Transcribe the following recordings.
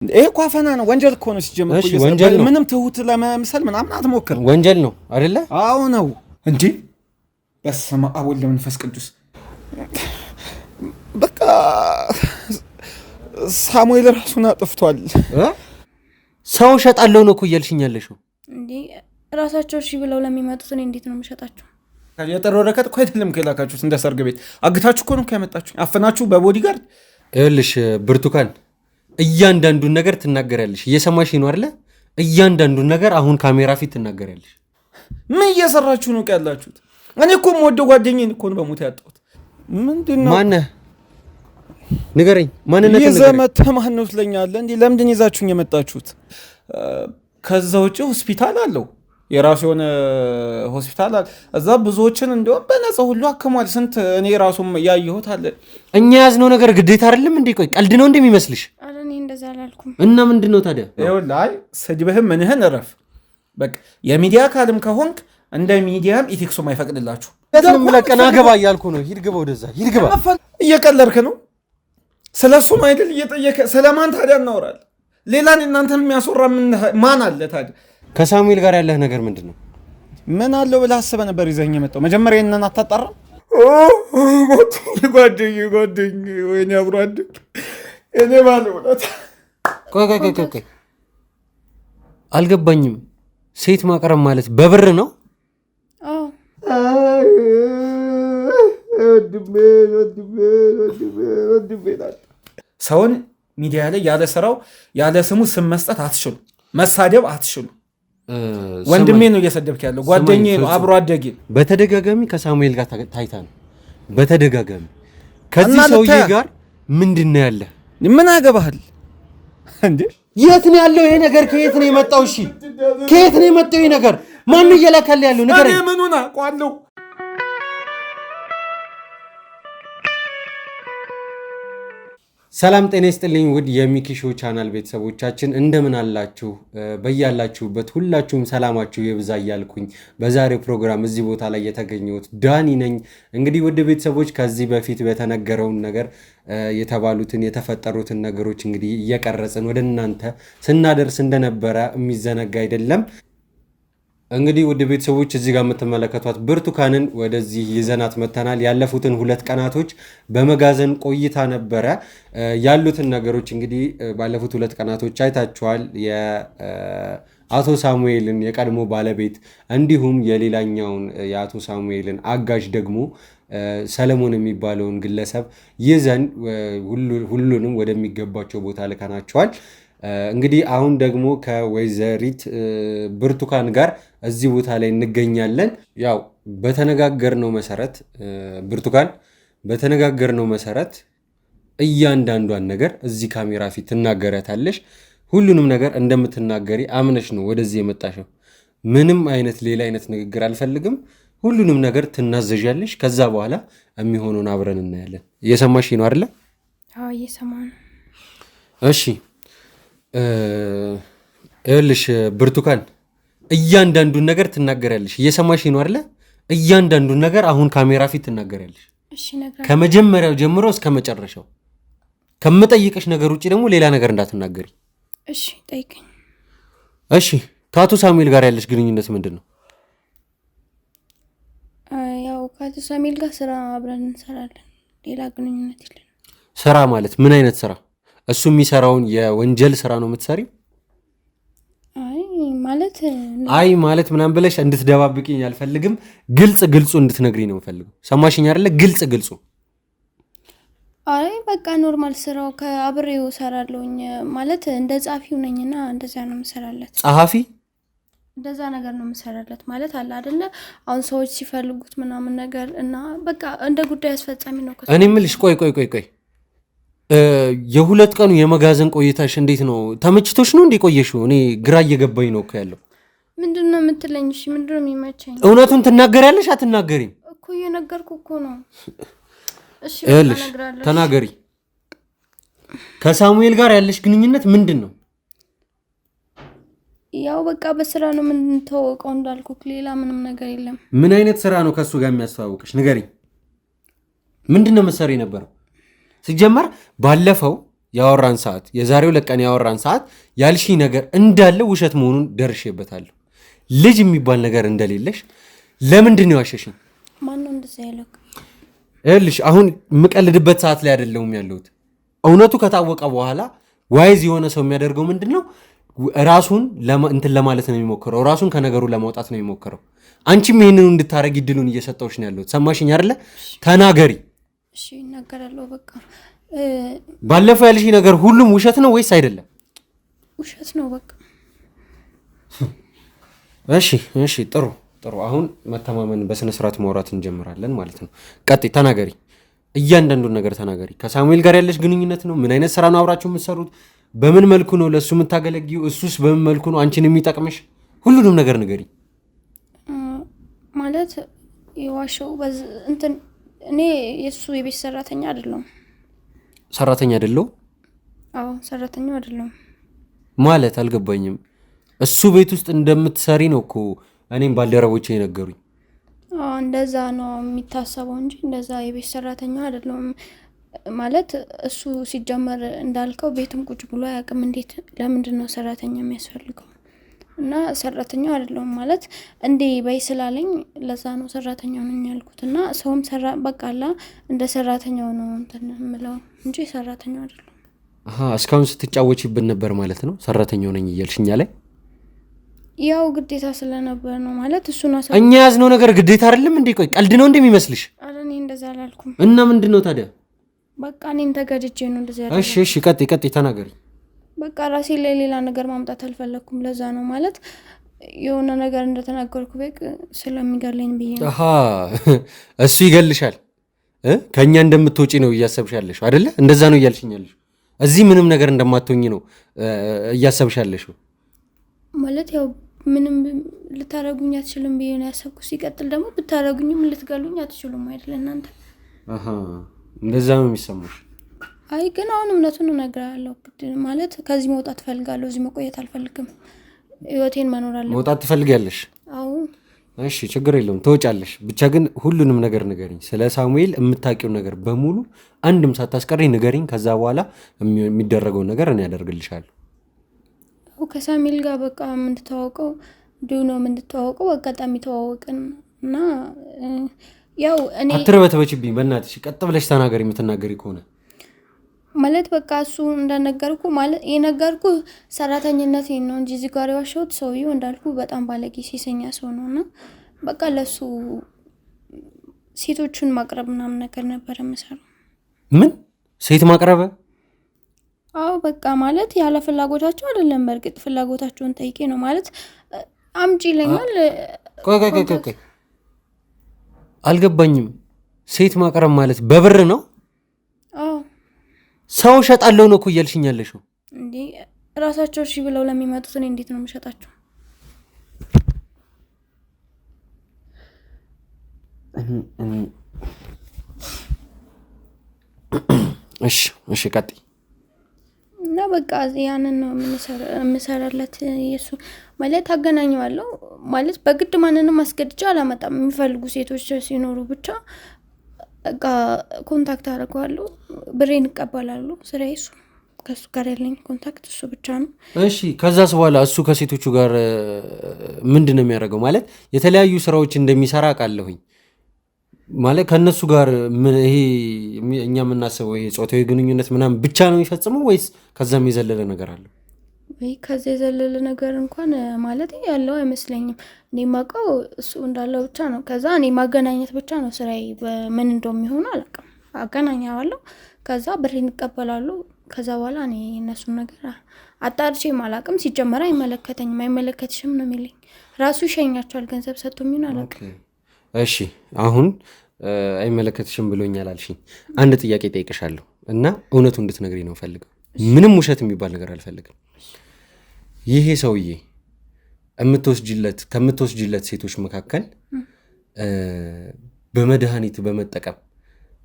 ይሄ እኮ አፈና ነው፣ ወንጀል እኮ ነው ሲጀምር። እሺ ወንጀል ነው። ምንም ትሁት ለመምሰል ምናምን አትሞክር። ወንጀል ነው አይደለ? አዎ ነው እንዴ። በስመ አብ ወወልድ ወመንፈስ ቅዱስ። በቃ ሳሙኤል ራሱን አጥፍቷል። ሰው ሸጣለው ነው እኮ እያልሽኛለሽው እንዴ? ራሳቸው እሺ ብለው ለሚመጡት እኔ እንዴት ነው የምሸጣቸው? የጥር ወረቀት እኮ አይደለም ከላካችሁት፣ እንደ ሰርግ ቤት አግታችሁ እኮ ነው ያመጣችሁ፣ አፈናችሁ በቦዲጋርድ። ይኸውልሽ ብርቱካን፣ እያንዳንዱን ነገር ትናገሪያለሽ። እየሰማሽ ነው አይደለ? እያንዳንዱን ነገር አሁን ካሜራ ፊት ትናገሪያለሽ። ምን እየሰራችሁ ነው ያላችሁት? እኔ እኮ የምወደው ጓደኛዬን እኮ ነው በሞት ያጣሁት። ምንድነው? ማነህ? ንገረኝ። ማንነት ንገረኝ። የዘመተ ማን ነው ትለኛለህ እንዴ? ለምንድን ይዛችሁኝ የመጣችሁት? ከዛ ውጪ ሆስፒታል አለው፣ የራሱ የሆነ ሆስፒታል አለ። እዛ ብዙዎችን እንደውም በነፃ ሁሉ አክሟል። ስንት እኔ ራሱም ያየሁት አለ። እኛ ያዝነው ነገር ግዴታ አይደለም እንዴ? ቆይ ቀልድ ነው እንደሚመስልሽ? አረ እኔ እንደዛ አላልኩም። እና ምንድነው ታዲያ? ይኸውልህ፣ አይ ስድብህም ምንህን እረፍ። በቃ የሚዲያ አካልም ከሆንክ እንደ ሚዲያም ኢቴክሶም አይፈቅድላችሁ። ለምን ለቀና ገባ እያልኩ ነው። ሂድ ግባ፣ ወደዛ ሂድ ግባ። እየቀለድክ ነው። ስለሱም አይደል እየጠየቀ ስለማን ታዲያ እናወራለን? ሌላን እናንተን የሚያስወራ ማን አለ ታዲያ? ከሳሙኤል ጋር ያለህ ነገር ምንድን ነው? ምን አለው ብለህ አስበህ ነበር ይዘኸኝ የመጣው? መጀመሪያ ይሄንን አታጣራም? ጓደኛዬ ወይኔ አብሮ አደግ እኔ ባለውለት። ቆይ አልገባኝም። ሴት ማቅረብ ማለት በብር ነው? ሰውን ሚዲያ ላይ ያለ ስራው ያለ ስሙ ስም መስጠት አትችሉ፣ መሳደብ አትችሉ። ወንድሜ ነው እየሰደብክ ያለው፣ ጓደኛዬ ነው፣ አብሮ አደጌ። በተደጋጋሚ ከሳሙኤል ጋር ታይታ ነው። በተደጋጋሚ ከዚህ ሰውዬ ጋር ምንድን ነው ያለ? ምን አገባሃል እንዴ? የት ነው ያለው ይሄ ነገር? ከየት ነው የመጣው? እሺ ከየት ነው የመጣው ይሄ ነገር? ማን እየላከል ያለው ነገር? እኔ ምኑና ቋለው? ሰላም ጤና ይስጥልኝ ውድ የሚኪ ሾው ቻናል ቤተሰቦቻችን እንደምን አላችሁ? በያላችሁበት ሁላችሁም ሰላማችሁ ይብዛ እያልኩኝ በዛሬው ፕሮግራም እዚህ ቦታ ላይ የተገኘሁት ዳኒ ነኝ። እንግዲህ ውድ ቤተሰቦች ከዚህ በፊት በተነገረውን ነገር የተባሉትን የተፈጠሩትን ነገሮች እንግዲህ እየቀረጽን ወደ እናንተ ስናደርስ እንደነበረ የሚዘነጋ አይደለም። እንግዲህ ውድ ቤተሰቦች እዚህ ጋር የምትመለከቷት ብርቱካንን ወደዚህ ይዘናት መተናል። ያለፉትን 2 ቀናቶች በመጋዘን ቆይታ ነበረ። ያሉትን ነገሮች እንግዲህ ባለፉት 2 ቀናቶች አይታችኋል። የአቶ ሳሙኤልን የቀድሞ ባለቤት እንዲሁም የሌላኛውን የአቶ ሳሙኤልን አጋዥ ደግሞ ሰለሞን የሚባለውን ግለሰብ ይዘን ሁሉንም ወደሚገባቸው ቦታ ልከናቸዋል። እንግዲህ አሁን ደግሞ ከወይዘሪት ብርቱካን ጋር እዚህ ቦታ ላይ እንገኛለን። ያው በተነጋገርነው መሰረት ብርቱካን በተነጋገርነው መሰረት እያንዳንዷን ነገር እዚህ ካሜራ ፊት ትናገሪያታለሽ። ሁሉንም ነገር እንደምትናገሪ አምነሽ ነው ወደዚህ የመጣሽው። ምንም አይነት ሌላ አይነት ንግግር አልፈልግም። ሁሉንም ነገር ትናዘዣለሽ። ከዛ በኋላ የሚሆነውን አብረን እናያለን። እየሰማሽ ነው አይደለ? አዎ እየሰማሁ ነው። እሺ ይኸውልሽ ብርቱካን እያንዳንዱን ነገር ትናገሪያለሽ። እየሰማሽ ነው አይደለ? እያንዳንዱን ነገር አሁን ካሜራ ፊት ትናገሪያለሽ። እሺ ነገር ከመጀመሪያው ጀምሮ እስከ መጨረሻው። ከምጠይቅሽ ነገር ውጪ ደግሞ ሌላ ነገር እንዳትናገሪ። እሺ ጠይቀኝ። እሺ ከአቶ ሳሙኤል ጋር ያለሽ ግንኙነት ምንድን ነው? ያው ከአቶ ሳሙኤል ጋር ስራ አብረን እንሰራለን። ሌላ ግንኙነት የለም። ስራ ማለት ምን አይነት ስራ? እሱ የሚሰራውን የወንጀል ስራ ነው የምትሰሪው? አይ ማለት ምናምን ብለሽ እንድትደባብቂኝ አልፈልግም። ግልጹ እንድትነግሪ ነው የምፈልገው። ሰማሽኝ አይደለ? ግልጹ። አይ በቃ ኖርማል ስራው ከአብሬው እሰራለሁኝ ማለት እንደ ጸሐፊው ነኝና እንደዛ ነው የምሰራለት። ጸሐፊ እንደዛ ነገር ነው የምሰራለት ማለት አለ አይደለ? አሁን ሰዎች ሲፈልጉት ምናምን ነገር እና በቃ እንደ ጉዳይ አስፈጻሚ ነው። እኔ የምልሽ ቆይ የ2 ቀኑ የመጋዘን ቆይታሽ እንዴት ነው? ተመችቶሽ ነው እንዴ ቆየሽው? እኔ ግራ እየገባኝ ነው እኮ ያለው። ምንድነው የምትለኝ? እሺ ምንድነው የሚመቸኝ? እውነቱን ትናገሪያለሽ አትናገሪም? እኮ እየነገርኩ እኮ ነው። እሺ ተናገሪ። ከሳሙኤል ጋር ያለሽ ግንኙነት ምንድን ነው? ያው በቃ በስራ ነው የምንተዋወቀው እንዳልኩ፣ ሌላ ምንም ነገር የለም። ምን አይነት ስራ ነው ከሱ ጋር የሚያስተዋውቅሽ? ንገሪኝ። ምንድነው መሰሪ ነበረው? ሲጀመር ባለፈው ያወራን ሰዓት የዛሬው ለቀን ያወራን ሰዓት ያልሺ ነገር እንዳለ ውሸት መሆኑን ደርሼበታለሁ። ልጅ የሚባል ነገር እንደሌለሽ ለምንድን ነው ያሸሽኝ? ማነው እንደዛ ያለው? ይኸውልሽ አሁን የምቀልድበት ሰዓት ላይ አይደለሁም ያለሁት። እውነቱ ከታወቀ በኋላ ዋይዝ የሆነ ሰው የሚያደርገው ምንድን ነው? ራሱን እንትን ለማለት ነው የሚሞክረው። ራሱን ከነገሩ ለማውጣት ነው የሚሞክረው። አንቺም ይህንኑ እንድታረግ እድሉን እየሰጠሁሽ ነው ያለሁት። ሰማሽኝ አይደለ? ተናገሪ። እሺ እናገራለሁ። በቃ ባለፈው ያልሽ ነገር ሁሉም ውሸት ነው ወይስ አይደለም? ውሸት ነው በቃ። እሺ ጥሩ። አሁን መተማመን በስነ ስርዓት ማውራት እንጀምራለን ማለት ነው። ቀጥይ፣ ተናገሪ። እያንዳንዱን ነገር ተናገሪ። ከሳሙኤል ጋር ያለሽ ግንኙነት ነው? ምን አይነት ስራ ነው አብራችሁ የምትሰሩት? በምን መልኩ ነው ለእሱ የምታገለጊው? እሱስ በምን መልኩ ነው አንቺን የሚጠቅምሽ? ሁሉንም ነገር ንገሪ። ማለት የዋሸው እንትን እኔ የእሱ የቤት ሰራተኛ አይደለሁም። ሰራተኛ አይደለሁ? አዎ ሰራተኛው አይደለሁም። ማለት አልገባኝም። እሱ ቤት ውስጥ እንደምትሰሪ ነው እኮ እኔም ባልደረቦቼ የነገሩኝ። እንደዛ ነው የሚታሰበው እንጂ እንደዛ የቤት ሰራተኛው አይደለሁም። ማለት እሱ ሲጀመር እንዳልከው ቤትም ቁጭ ብሎ አያውቅም። እንዴት ለምንድን ነው ሰራተኛ የሚያስፈልገው? እና ሰራተኛው አይደለሁም ማለት እንዴ በይ ስላለኝ ለዛ ነው ሰራተኛው ነኝ ያልኩት። እና ሰውም በቃላ እንደ ሰራተኛው ነው እንትን የምለው እንጂ ሰራተኛው አይደለሁም። እስካሁን ስትጫወቺብን ነበር ማለት ነው ሰራተኛው ነኝ እያልሽኛ ላይ? ያው ግዴታ ስለነበር ነው ማለት እሱ ነው። እኛ ያዝነው ነገር ግዴታ አይደለም እንዴ? ቆይ ቀልድ ነው እንደሚመስልሽ? አረ እኔ እንደዛ አላልኩም። እና ምንድን ነው ታዲያ? በቃ እኔን ተገድጄ ነው እንደዛ ያልኩት። እሺ ቀጥይ ተናገሪ። በቃ ራሴ ላይ ሌላ ነገር ማምጣት አልፈለኩም። ለዛ ነው ማለት የሆነ ነገር እንደተናገርኩ በቅ ስለሚገለኝ ብዬ ነው። እሱ ይገልሻል? ከኛ እንደምትወጪ ነው እያሰብሻለሽ አይደለ? እንደዛ ነው እያልሽኛለሽ። እዚህ ምንም ነገር እንደማትሆኚ ነው እያሰብሻለሽ ማለት ያው ምንም ልታረጉኝ አትችሉም ብዬ ነው ያሰብኩት። ሲቀጥል ደግሞ ብታረጉኝም ልትገሉኝ አትችሉም አይደል እናንተ? እንደዛ ነው የሚሰማሽ? አይ ግን አሁን እውነቱን እነግርሃለሁ። ማለት ከዚህ መውጣት ፈልጋለሁ። እዚህ መቆየት አልፈልግም። ህይወቴን መኖር አለብኝ። መውጣት ትፈልጊያለሽ? አዎ። እሺ ችግር የለውም ትወጫለሽ። ብቻ ግን ሁሉንም ነገር ንገሪኝ። ስለ ሳሙኤል የምታውቂው ነገር በሙሉ አንድም ሳታስቀሪ ንገሪኝ። ከዛ በኋላ የሚደረገው ነገር እኔ ያደርግልሻለሁ። ከሳሙኤል ጋር በቃ የምንተዋወቀው እንዲሁ ነው የምንተዋወቀው። በአጋጣሚ ተዋወቅን እና ያው እኔ አትርበትበችብኝ በእናትሽ። ቀጥ ብለሽ ተናገሪ የምትናገሪ ከሆነ ማለት በቃ እሱ እንደነገርኩ ማለት የነገርኩ ሰራተኝነት ነው እንጂ እዚህ ጋር የዋሸሁት ሰውዬው እንዳልኩ በጣም ባለጌ ሴሰኛ ሰው ነው። እና በቃ ለሱ ሴቶቹን ማቅረብ ምናምን ነገር ነበር የምሰራው። ምን ሴት ማቅረብ? አዎ በቃ ማለት ያለ ፍላጎታቸው አይደለም። በእርግጥ ፍላጎታቸውን ጠይቄ ነው ማለት አምጪ ይለኛል። ቆይ አልገባኝም። ሴት ማቅረብ ማለት በብር ነው? አዎ ሰው ሸጣለሁ ነው እኮ እያልሽኝ ያለሽው እንዴ? ራሳቸው እሺ ብለው ለሚመጡት እኔ እንዴት ነው የምሸጣቸው? እሺ ቀጥይ። እና በቃ ያንን ነው የምሰራለት። የሱ ማለት አገናኘዋለሁ ማለት በግድ ማንንም አስገድጄ አላመጣም። የሚፈልጉ ሴቶች ሲኖሩ ብቻ በቃ ኮንታክት አደርገዋለሁ፣ ብሬን እቀበላለሁ። ስራዬ እሱ። ከሱ ጋር ያለኝ ኮንታክት እሱ ብቻ ነው። እሺ ከዛስ በኋላ እሱ ከሴቶቹ ጋር ምንድን ነው የሚያደርገው? ማለት የተለያዩ ስራዎች እንደሚሰራ አውቃለሁኝ። ማለት ከነሱ ጋር ይሄ እኛ የምናስበው ይሄ ጾታዊ ግንኙነት ምናምን ብቻ ነው የሚፈጽመው ወይስ ከዛም የዘለለ ነገር አለው? ወይ ከዛ የዘለለ ነገር እንኳን ማለት ያለው አይመስለኝም። እኔ የማውቀው እሱ እንዳለው ብቻ ነው። ከዛ እኔ ማገናኘት ብቻ ነው ስራዬ። ምን እንደሚሆን አላውቅም። አገናኛዋለሁ፣ ከዛ ብሬን እቀበላለሁ። ከዛ በኋላ እኔ እነሱን ነገር አጣርቼም አላውቅም። ሲጀመር አይመለከተኝም። አይመለከትሽም ነው የሚለኝ። ራሱ ይሸኛቸዋል ገንዘብ ሰጥቶኝ አላውቅም። እሺ አሁን አይመለከትሽም ብሎኛል አልሽኝ። አንድ ጥያቄ ጠይቅሻለሁ እና እውነቱ እንድትነግሪ ነው ፈልገው። ምንም ውሸት የሚባል ነገር አልፈልግም። ይሄ ሰውዬ ከምትወስጅለት ሴቶች መካከል በመድኃኒት በመጠቀም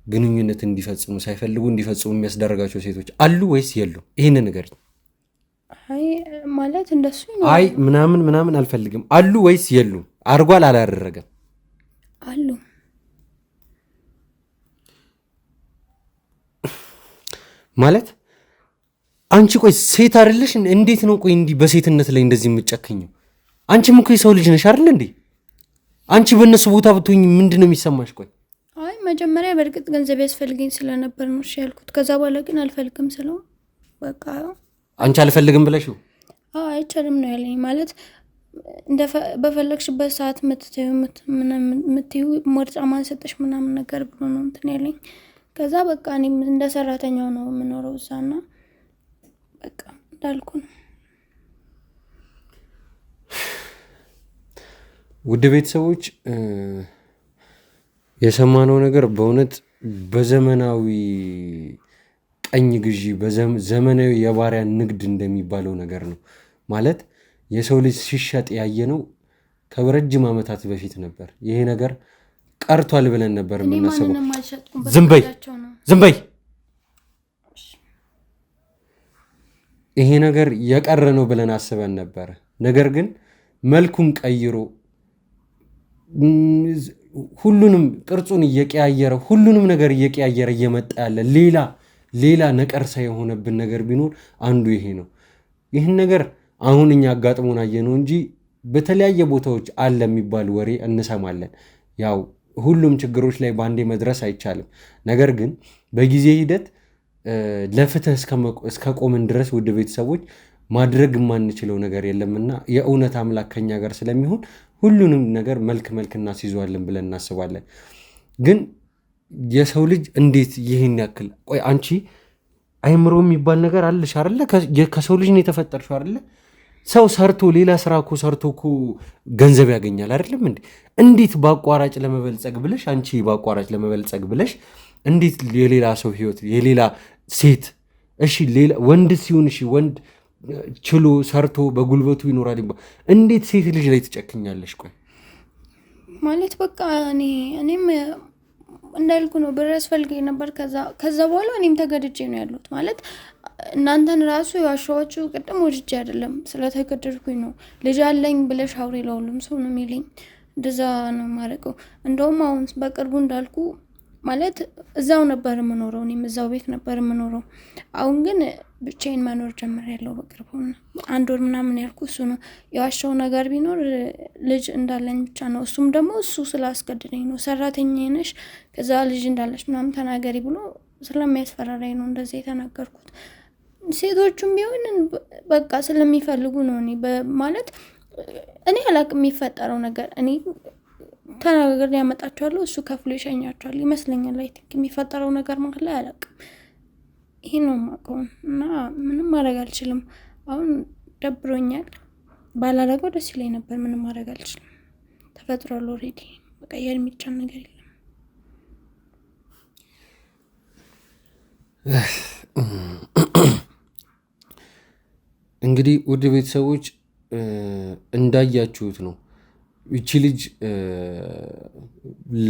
ግንኙነት እንዲፈጽሙ ሳይፈልጉ እንዲፈጽሙ የሚያስደረጋቸው ሴቶች አሉ ወይስ የሉ? ይህን ንገሪኝ። አይ ማለት እንደሱ ነው። አይ ምናምን አልፈልግም። አሉ ወይስ የሉ? አርጓል አላደረገም? አሉ። ማለት አንቺ ቆይ ሴት አይደለሽ? እንዴት ነው ቆይ እንዲህ በሴትነት ላይ እንደዚህ የምትጨክኝው? አንቺም እኮ የሰው ልጅ ነሽ አይደል እንዴ? አንቺ በእነሱ ቦታ ብትሆኝ ምንድን ነው የሚሰማሽ? ቆይ አይ መጀመሪያ በእርግጥ ገንዘብ ያስፈልገኝ ስለነበር ነው እሺ ያልኩት። ከዛ በኋላ ግን አልፈልግም ስለው በቃ አንቺ አልፈልግም ብለሽ ነው? አዎ አይቻልም ነው ያለኝ። ማለት በፈለግሽበት ሰዓት ምትዩ ምርጫ ማንሰጠሽ ምናምን ነገር ብሎ ነው እንትን ያለኝ። ከዛ በቃ እኔም እንደ ሰራተኛው ነው የምኖረው እዛና በቃ እንዳልኩ ነው። ውድ ቤተሰቦች የሰማነው ነገር በእውነት በዘመናዊ ቀኝ ግዢ በዘመናዊ የባሪያ ንግድ እንደሚባለው ነገር ነው። ማለት የሰው ልጅ ሲሸጥ ያየነው ከረጅም ዓመታት በፊት ነበር። ይሄ ነገር ቀርቷል ብለን ነበር የምናስበው። ዝም በይ። ይሄ ነገር የቀረ ነው ብለን አስበን ነበር። ነገር ግን መልኩን ቀይሮ ሁሉንም ቅርጹን እየቀያየረ ሁሉንም ነገር እየቀያየረ እየመጣ ያለ ሌላ ነቀርሳ የሆነብን ነገር ቢኖር አንዱ ይሄ ነው። ይህን ነገር አሁን እኛ አጋጥሞን አየነው እንጂ በተለያየ ቦታዎች አለ የሚባል ወሬ እንሰማለን። ያው ሁሉም ችግሮች ላይ ባንዴ መድረስ አይቻልም። ነገር ግን በጊዜ ሂደት ለፍትህ እስከ ቆምን ድረስ ውድ ቤተሰቦች ማድረግ የማንችለው ነገር የለምና የእውነት አምላክ ከኛ ጋር ስለሚሆን ሁሉንም ነገር መልክ እናስይዘዋለን ብለን እናስባለን። ግን የሰው ልጅ እንዴት ይህን ያክል ቆይ አንቺ አይምሮ የሚባል ነገር አለሽ አይደለ? ከሰው ልጅ ነው የተፈጠርሽው አይደለ? ሰው ሰርቶ ሌላ ስራ እኮ ሰርቶ እኮ ገንዘብ ያገኛል አይደለም እንዴ? እንዴት በአቋራጭ ለመበልጸግ ብለሽ አንቺ በአቋራጭ ለመበልጸግ ብለሽ እንዴት የሌላ ሰው ህይወት የሌላ ሴት እሺ ሌላ ወንድ ሲሆን እሺ ወንድ ችሎ ሰርቶ በጉልበቱ ይኖራል ይባል እንዴት ሴት ልጅ ላይ ትጨክኛለሽ? ቆይ ማለት በቃ እኔም እንዳልኩ ነው ብር ያስፈልገኝ ነበር። ከዛ በኋላ እኔም ተገድጄ ነው ያሉት። ማለት እናንተን ራሱ ያሻዋችሁ ቅድም ወድጄ አይደለም ስለተገደድኩኝ ነው። ልጅ አለኝ ብለሽ አውሪ ለሁሉም ሰው ነው የሚለኝ። እንደዛ ነው ማረቀው። እንደውም አሁን በቅርቡ እንዳልኩ ማለት እዛው ነበር የምኖረው፣ እኔም እዛው ቤት ነበር የምኖረው። አሁን ግን ብቻዬን መኖር ጀምሬያለሁ በቅርቡ። 1 ወር ምናምን ያልኩ እሱ ነው የዋሻው ነገር ቢኖር ልጅ እንዳለኝ ብቻ ነው። እሱም ደግሞ እሱ ስላስገድደኝ ነው። ሰራተኛዬ ነሽ ከዛ ልጅ እንዳለሽ ምናምን ተናገሪ ብሎ ስለሚያስፈራራኝ ነው እንደዛ የተናገርኩት። ሴቶቹም ቢሆን በቃ ስለሚፈልጉ ነው። ማለት እኔ አላቅም የሚፈጠረው ነገር እኔ ተናገር ያመጣቸዋለሁ እሱ ከፍሎ ይሸኛቸዋል ይመስለኛል። ላይ የሚፈጠረው ነገር ማለት ላይ አላቅም። ይሄ ነው ማቀው እና ምንም ማድረግ አልችልም። አሁን ደብሮኛል። ባላረገው ደስ ይለኝ ነበር። ምንም ማድረግ አልችልም። ተፈጥሯል። ኦሬዲ መቀየር የሚቻል ነገር የለም። እንግዲህ ውድ ቤተሰቦች እንዳያችሁት ነው ይቺ ልጅ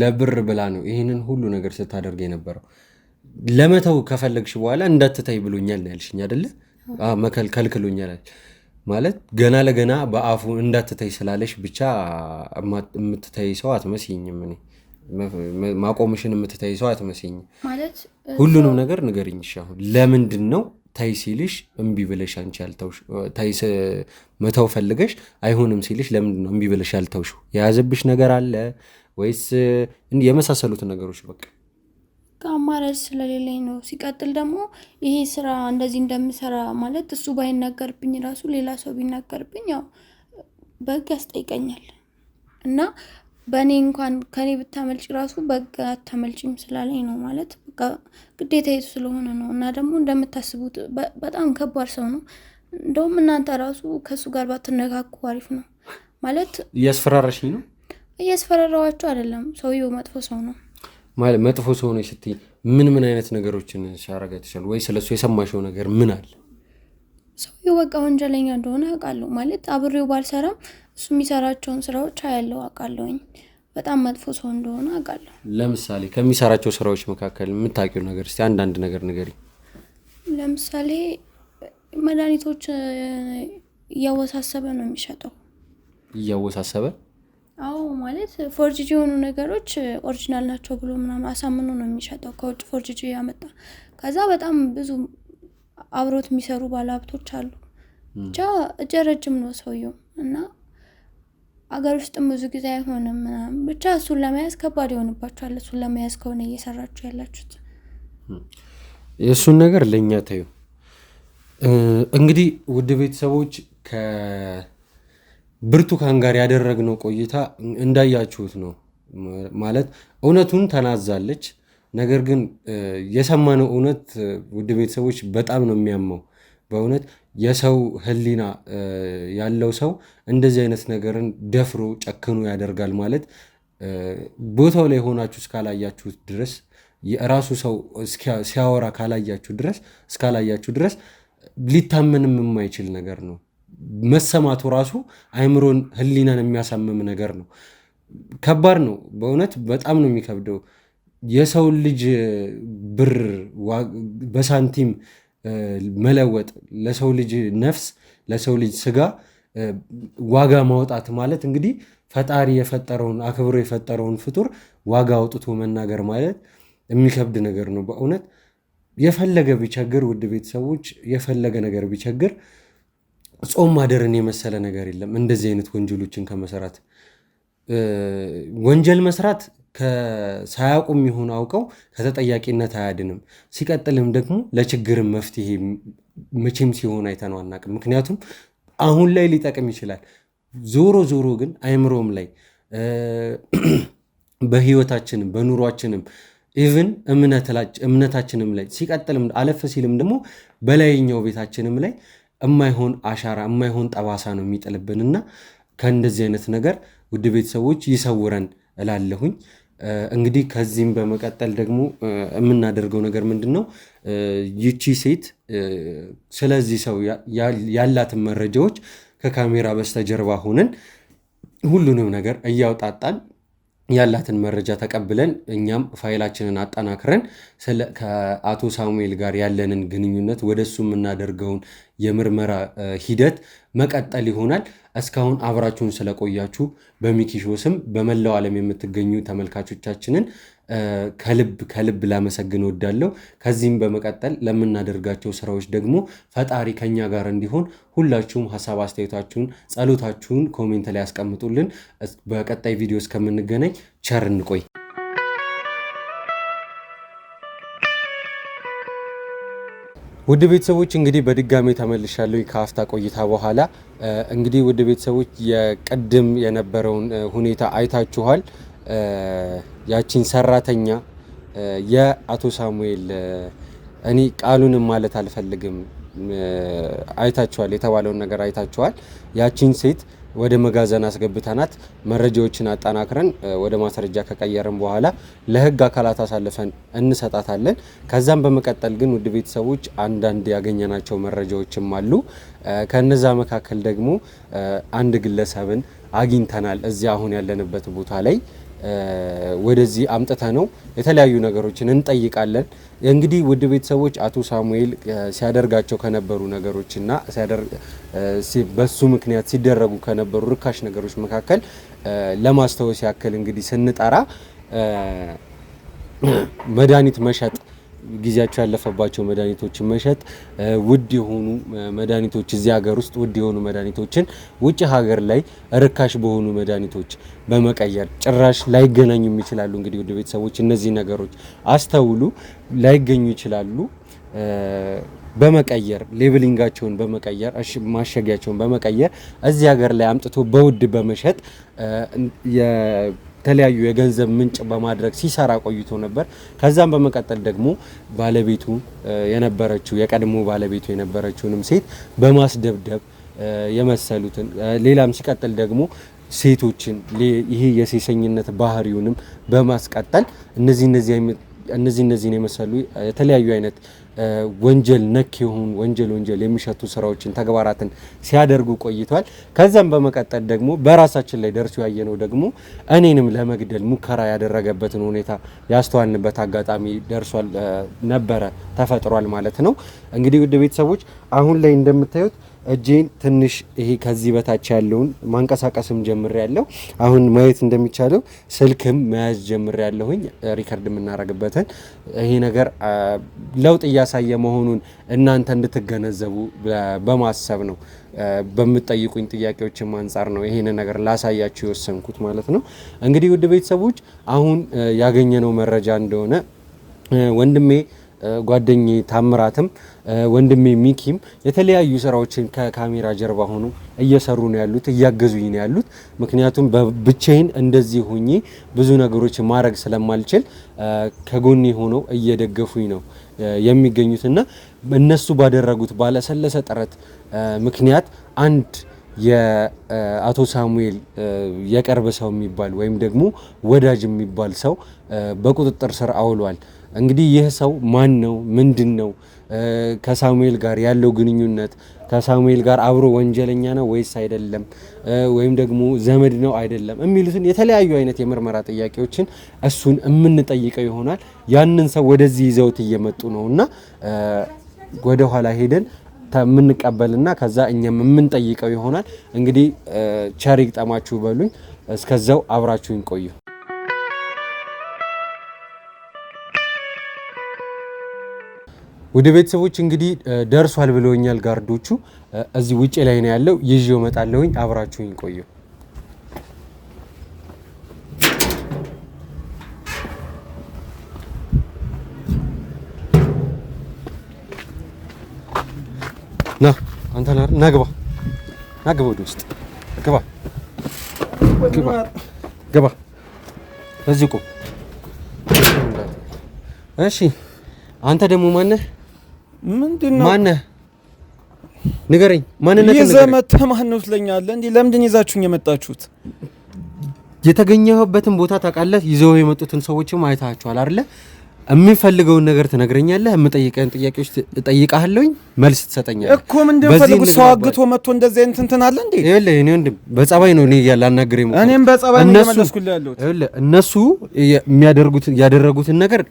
ለብር ብላ ነው ይሄንን ሁሉ ነገር ስታደርግ የነበረው። ለመተው ከፈለግሽ በኋላ እንዳትታይ ብሎኛል ነው ያልሽኝ አይደለ? ከልክሎኛል ማለት ገና ለገና በአፉ እንዳትታይ ስላለሽ ብቻ የምትታይ ሰው አትመስይኝም። እኔ ማቆምሽን የምትታይ ሰው አትመስይኝም። ማለት ሁሉንም ነገር ንገሪኝ። አሁን ለምንድን ነው ታይ ሲልሽ እምቢ ብለሽ አንቺ ያልተውሽ? ታይ መተው ፈልገሽ አይሆንም ሲልሽ ለምንድን ነው እምቢ ብለሽ ያልተውሽው? የያዘብሽ ነገር አለ ወይስ የመሳሰሉትን ነገሮች? በቃ አማራጭ ስለሌለኝ ነው። ሲቀጥል ደግሞ ይሄ ስራ እንደዚህ እንደምሰራ ማለት እሱ ባይናገርብኝ ራሱ ሌላ ሰው ቢናገርብኝ ያው በግ ያስጠይቀኛል እና በእኔ እንኳን ከኔ ብታመልጭ ራሱ በግ አታመልጭም ስላለኝ ነው። ማለት በቃ ግዴታ የቱ ስለሆነ ነው። እና ደግሞ እንደምታስቡት በጣም ከባድ ሰው ነው። እንደውም እናንተ ራሱ ከሱ ጋር ባትነካኩ አሪፍ ነው። ማለት እያስፈራራሽኝ ነው? እያስፈራራዋቸው አይደለም። ሰውየው መጥፎ ሰው ነው። ማለት መጥፎ ሰው ነው ስትይ ምን አይነት ነገሮችን ሲያረጋ ይችላል? ወይ ስለሱ የሰማሽው ነገር ምን አለ? ሰውየው በቃ ወንጀለኛ እንደሆነ አውቃለሁ። ማለት አብሬው ባልሰራም እሱ የሚሰራቸውን ስራዎች አያለው አውቃለሁኝ። በጣም መጥፎ ሰው እንደሆነ አውቃለሁ። ለምሳሌ ከሚሰራቸው ስራዎች መካከል የምታውቂው ነገር እስቲ አንዳንድ ነገር ንገሪኝ። ለምሳሌ መድኃኒቶች እያወሳሰበ ነው የሚሸጠው። እያወሳሰበ? አዎ ማለት ፎርጅጂ የሆኑ ነገሮች ኦሪጂናል ናቸው ብሎ ምናምን አሳምኖ ነው የሚሸጠው። ከውጭ ፎርጅጂ ያመጣ ከዛ በጣም ብዙ አብሮት የሚሰሩ ባለሀብቶች አሉ። ብቻ እጀ ረጅም ነው ሰውየው እና አገር ውስጥ ብዙ ጊዜ አይሆንም ምናምን ብቻ እሱን ለመያዝ ከባድ ይሆንባችኋል። እሱን ለመያዝ ከሆነ እየሰራችሁ ያላችሁት የእሱን ነገር ለእኛ ታዩ። እንግዲህ ውድ ቤተሰቦች ከብርቱካን ጋር ያደረግነው ቆይታ እንዳያችሁት ነው። ማለት እውነቱን ተናዛለች። ነገር ግን የሰማነው እውነት ውድ ቤተሰቦች በጣም ነው የሚያመው። በእውነት የሰው ህሊና ያለው ሰው እንደዚህ አይነት ነገርን ደፍሮ ጨክኖ ያደርጋል ማለት ቦታው ላይ ሆናችሁ እስካላያችሁት ድረስ የራሱ ሰው ሲያወራ እስካላያችሁ ድረስ ሊታመንም የማይችል ነገር ነው። መሰማቱ ራሱ አይምሮን ህሊናን የሚያሳምም ነገር ነው። ከባድ ነው በእውነት በጣም ነው የሚከብደው። የሰው ልጅ ብር በሳንቲም መለወጥ፣ ለሰው ልጅ ነፍስ፣ ለሰው ልጅ ስጋ ዋጋ ማውጣት ማለት እንግዲህ ፈጣሪ የፈጠረውን አክብሮ የፈጠረውን ፍጡር ዋጋ አውጥቶ መናገር ማለት የሚከብድ ነገር ነው በእውነት። የፈለገ ቢቸግር ውድ ቤተሰቦች የፈለገ ነገር ቢቸግር ጾም ማደርን የመሰለ ነገር የለም። እንደዚህ አይነት ወንጀሎችን ከመሰራት ወንጀል መስራት ሳያውቁም ይሁን አውቀው ከተጠያቂነት አያድንም። ሲቀጥልም ደግሞ ለችግርም መፍትሄ መቼም ሲሆን አይተነው አናውቅም። ምክንያቱም አሁን ላይ ሊጠቅም ይችላል። ዞሮ ዞሮ ግን አይምሮም ላይ በህይወታችንም በኑሯችንም ኢቭን እምነታችንም ላይ ሲቀጥልም አለፈ ሲልም ደግሞ በላይኛው ቤታችንም ላይ የማይሆን አሻራ የማይሆን ጠባሳ ነው የሚጥልብንና ከእንደዚህ አይነት ነገር ውድ ቤተሰቦች ይሰውረን እላለሁኝ። እንግዲህ ከዚህም በመቀጠል ደግሞ የምናደርገው ነገር ምንድን ነው? ይቺ ሴት ስለዚህ ሰው ያላትን መረጃዎች ከካሜራ በስተጀርባ ሆነን ሁሉንም ነገር እያውጣጣን ያላትን መረጃ ተቀብለን እኛም ፋይላችንን አጠናክረን ከአቶ ሳሙኤል ጋር ያለንን ግንኙነት ወደሱ የምናደርገውን የምርመራ ሂደት መቀጠል ይሆናል። እስካሁን አብራችሁን ስለቆያችሁ በሚኪ ሾው ስም በመላው ዓለም የምትገኙ ተመልካቾቻችንን ከልብ ላመሰግን እወዳለሁ። ከዚህም በመቀጠል ለምናደርጋቸው ስራዎች ደግሞ ፈጣሪ ከኛ ጋር እንዲሆን ሁላችሁም ሀሳብ አስተያየታችሁን፣ ጸሎታችሁን ኮሜንት ላይ ያስቀምጡልን። በቀጣይ ቪዲዮ እስከምንገናኝ ቸር እንቆይ። ውድ ቤተሰቦች እንግዲህ በድጋሚ ተመልሻለሁ ከአፍታ ቆይታ በኋላ። እንግዲህ ውድ ቤተሰቦች የቅድም የነበረውን ሁኔታ አይታችኋል። ያቺን ሰራተኛ የአቶ ሳሙኤል እኔ ቃሉንም ማለት አልፈልግም፣ አይታችኋል፣ የተባለውን ነገር አይታችኋል። ያቺን ሴት ወደ መጋዘን አስገብተናት መረጃዎችን አጠናክረን ወደ ማስረጃ ከቀየረን በኋላ ለህግ አካላት አሳልፈን እንሰጣታለን። ከዛም በመቀጠል ግን ውድ ቤተሰቦች አንዳንድ ያገኘናቸው መረጃዎችም አሉ። ከነዛ መካከል ደግሞ አንድ ግለሰብን አግኝተናል እዚህ አሁን ያለንበት ቦታ ላይ ወደዚህ አምጥተ ነው የተለያዩ ነገሮችን እንጠይቃለን። እንግዲህ ውድ ቤተሰቦች አቶ ሳሙኤል ሲያደርጋቸው ከነበሩ ነገሮችና በሱ ምክንያት ሲደረጉ ከነበሩ ርካሽ ነገሮች መካከል ለማስታወስ ያክል እንግዲህ ስንጠራ መድኃኒት መሸጥ፣ ጊዜያቸው ያለፈባቸው መድኃኒቶችን መሸጥ፣ ውድ የሆኑ መድኃኒቶች እዚህ ሀገር ውስጥ ውድ የሆኑ መድኃኒቶችን ውጭ ሀገር ላይ ርካሽ በሆኑ መድኃኒቶች በመቀየር ጭራሽ ላይገናኙም ይችላሉ። እንግዲህ ውድ ቤተሰቦች እነዚህ ነገሮች አስተውሉ፣ ላይገኙ ይችላሉ። በመቀየር ሌብሊንጋቸውን በመቀየር ማሸጊያቸውን በመቀየር እዚህ ሀገር ላይ አምጥቶ በውድ በመሸጥ የተለያዩ የገንዘብ ምንጭ በማድረግ ሲሰራ ቆይቶ ነበር። ከዛም በመቀጠል ደግሞ ባለቤቱ የነበረችው የቀድሞ ባለቤቱ የነበረችውንም ሴት በማስደብደብ የመሰሉትን ሌላም ሲቀጥል ደግሞ ሴቶችን ይሄ የሴሰኝነት ባህሪውንም በማስቀጠል እነዚህን የመሰሉ የተለያዩ አይነት ወንጀል ነክ የሆኑ ወንጀል የሚሸቱ ስራዎችን ተግባራትን ሲያደርጉ ቆይቷል። ከዛም በመቀጠል ደግሞ በራሳችን ላይ ደርሶ ያየነው ደግሞ እኔንም ለመግደል ሙከራ ያደረገበትን ሁኔታ ያስተዋልንበት አጋጣሚ ተፈጥሯል ማለት ነው። እንግዲህ ውድ ቤተሰቦች አሁን ላይ እንደምታዩት እጄን ትንሽ ይሄ ከዚህ በታች ያለውን ማንቀሳቀስም ጀምሬያለሁ። አሁን ማየት እንደሚቻለው ስልክም መያዝ ጀምሬያለሁኝ ሪከርድ የምናደርግበትን። ይሄ ነገር ለውጥ እያሳየ መሆኑን እናንተ እንድትገነዘቡ በማሰብ ነው። በምትጠይቁኝ ጥያቄዎችም አንጻር ነው ይሄን ነገር ላሳያችሁ የወሰንኩት ማለት ነው። እንግዲህ ውድ ቤተሰቦች አሁን ያገኘነው መረጃ እንደሆነ ወንድሜ ጓደኛዬ ታምራትም ወንድሜ ሚኪም የተለያዩ ስራዎችን ከካሜራ ጀርባ ሆኖ እየሰሩ ነው ያሉት፣ እያገዙኝ ነው ያሉት። ምክንያቱም በብቻዬን እንደዚህ ሆኜ ብዙ ነገሮች ማድረግ ስለማልችል ከጎኔ ሆነው እየደገፉኝ ነው የሚገኙትና እነሱ ባደረጉት ባለሰለሰ ጥረት ምክንያት አንድ የአቶ ሳሙኤል የቅርብ ሰው የሚባል ወይም ደግሞ ወዳጅ የሚባል ሰው በቁጥጥር ስር አውሏል። እንግዲህ ይህ ሰው ማን ነው? ምንድን ነው? ከሳሙኤል ጋር ያለው ግንኙነት ከሳሙኤል ጋር አብሮ ወንጀለኛ ነው ወይስ አይደለም? ወይም ደግሞ ዘመድ ነው አይደለም? የሚሉትን የተለያዩ አይነት የምርመራ ጥያቄዎችን እሱን የምንጠይቀው ይሆናል። ያንን ሰው ወደዚህ ይዘውት እየመጡ ነውና ወደ ኋላ ሄደን የምንቀበልና ከዛ እኛም የምንጠይቀው ይሆናል። እንግዲህ ቸር ይግጠማችሁ በሉኝ። እስከዛው አብራችሁኝ ቆዩ። ወደ ቤተሰቦች እንግዲህ ደርሷል ብለውኛል ጋርዶቹ። እዚህ ውጪ ላይ ነው ያለው። ይዤው እመጣለሁኝ። አብራችሁኝ ቆዩ። ና አንተ ና ግባ፣ ና ግባ፣ ወደ ውስጥ ግባ፣ ግባ። እዚህ ቁም። እሺ አንተ ደግሞ ማነህ? ምንድነው? ማነህ? ንገረኝ። ማንነትህ ይዘህ መተህ ማን ነው ትለኛለህ እንዴ? ለምንድን ይዛችሁኝ የመጣችሁት? የተገኘህበትን ቦታ ታውቃለህ? ይዘው የመጡትን ሰዎችም አይታችኋል አይደለ? የምፈልገውን ነገር ትነግረኛለህ። የምጠይቀህን ጥያቄዎች እጠይቅሃለሁኝ፣ መልስ ትሰጠኛለህ እኮ። ምንድን ፈልጉ? ሰው አግቶ መጥቶ እንደዚህ አይነት እንትን አለ እንዴ? ይኸውልህ እኔ ወንድም በጸባይ ነው እኔ ላናግረኝ። እኔም በጸባይ ነው እየመለስኩልህ ያለሁት። ይኸውልህ እነሱ ያደረጉትን ነገር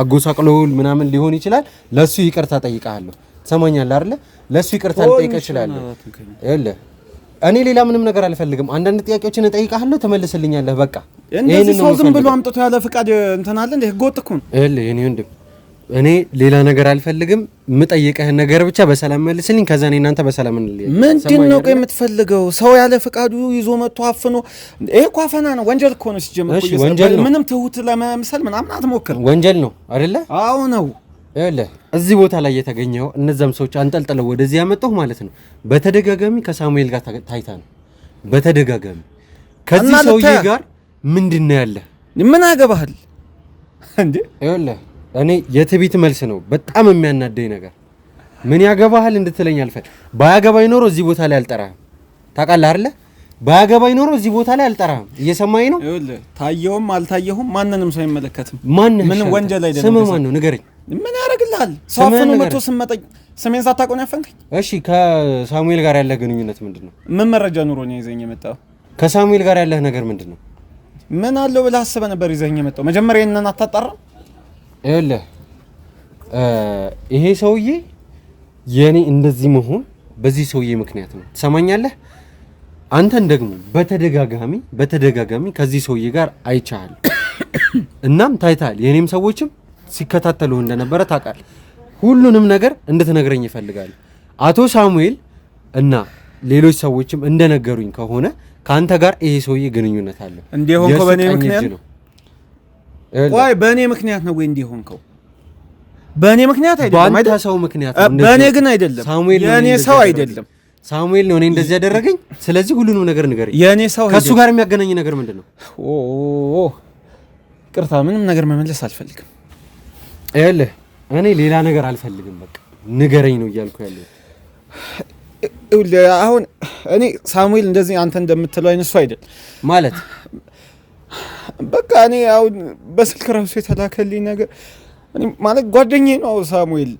አጎሳቅለውል ምናምን ሊሆን ይችላል። ለሱ ይቅርታ ጠይቃለሁ። ትሰማኛለህ አይደለ? ለሱ ይቅርታ ልጠይቅህ እችላለሁ። ይኸውልህ እኔ ሌላ ምንም ነገር አልፈልግም። አንዳንድ ጥያቄዎችን እጠይቅሃለሁ፣ ትመልስልኛለህ። በቃ እንደዚህ ሰው ዝም ብሎ አምጥቶ ያለ ፍቃድ እንትን አለ እንዴ? ህገወጥ እኮ ነው። ይኸውልህ እኔ ወንድም እኔ ሌላ ነገር አልፈልግም። የምጠይቅህን ነገር ብቻ በሰላም መልስልኝ። ከዛ እኔ እናንተ በሰላም እንለያይ። ምንድን ነው ቆይ የምትፈልገው? ሰው ያለ ፍቃዱ ይዞ መጥቶ አፍኖ፣ ይሄ እኮ አፈና ነው፣ ወንጀል እኮ ነው። ሲጀምር እሺ ወንጀል ነው። ምንም ትሁት ለመምሰል ምናምን አትሞክር። ወንጀል ነው አይደለ? አዎ ነው። ይኸውልህ እዚህ ቦታ ላይ የተገኘው እነዛም ሰዎች አንጠልጥለው ወደዚህ ያመጣው ማለት ነው። በተደጋጋሚ ከሳሙኤል ጋር ታይታ ነው። በተደጋጋሚ ከዚህ ሰውዬ ጋር ምንድን ነው ያለ? ምን አገባህል እንዴ? ይኸውልህ እኔ የትቢት መልስ ነው በጣም የሚያናደኝ ነገር። ምን ያገባህል እንድትለኝ አልፈል። ባያገባኝ ኖሮ እዚህ ቦታ ላይ አልጠራህም። ታውቃለህ አይደለ? ባያገባኝ ኖሮ እዚህ ቦታ ላይ አልጠራህም። እየሰማኸኝ ነው? ይኸውልህ ታየውም አልታየሁም ማንንም ሰው አይመለከትም። ምንም ወንጀል አይደለም። ስምህ ማን ነው ንገረኝ። ምን ያደርግልሃል? ሰው አፍኖ መጥቶ ስመጣኝ ስሜን ሳታውቀው ነው ያፈንከኝ? እሺ ከሳሙኤል ጋር ያለህ ግንኙነት ምንድን ነው? ምን መረጃ ኑሮ ነው ይዘኝ የመጣው? ከሳሙኤል ጋር ያለህ ነገር ምንድን ነው? ምን አለው ብለህ አስበህ ነበር ይዘኝ የመጣው? መጀመሪያ ይሄንን አታጣራም? ይኸውልህ ይሄ ሰውዬ የኔ እንደዚህ መሆን በዚህ ሰውዬ ምክንያት ነው። ትሰማኛለህ? አንተን ደግሞ በተደጋጋሚ ከዚህ ሰውዬ ጋር አይቻለሁ። እናም ታይታል። የኔም ሰዎችም ሲከታተሉ እንደነበረ ታውቃለህ። ሁሉንም ነገር እንድትነግረኝ ይፈልጋል። አቶ ሳሙኤል እና ሌሎች ሰዎችም እንደነገሩኝ ከሆነ ከአንተ ጋር ይሄ ሰውዬ ግንኙነት አለው። እንዲሆንከው በእኔ ምክንያት ነው? ቆይ በእኔ ምክንያት ነው ወይ እንዲሆንከው? በእኔ ምክንያት አይደለም አይደል? ሰው ምክንያት ነው። በእኔ ግን አይደለም። የኔ ሰው አይደለም። ሳሙኤል ነው እኔ እንደዚህ ያደረገኝ። ስለዚህ ሁሉንም ነገር ንገረኝ። የኔ ሰው ከሱ ጋር የሚያገናኝ ነገር ምንድን ነው? ቅርታ፣ ምንም ነገር መመለስ አልፈልግም። ይኸውልህ እኔ ሌላ ነገር አልፈልግም። በቃ ንገረኝ ነው እያልኩ ያለው። አሁን እኔ ሳሙኤል እንደዚህ አንተ እንደምትለው አይነት ሰው አይደል ማለት። በቃ እኔ አሁን በስልክ ራሱ የተላከልኝ ነገር ማለት ጓደኛዬ ነው ሳሙኤል።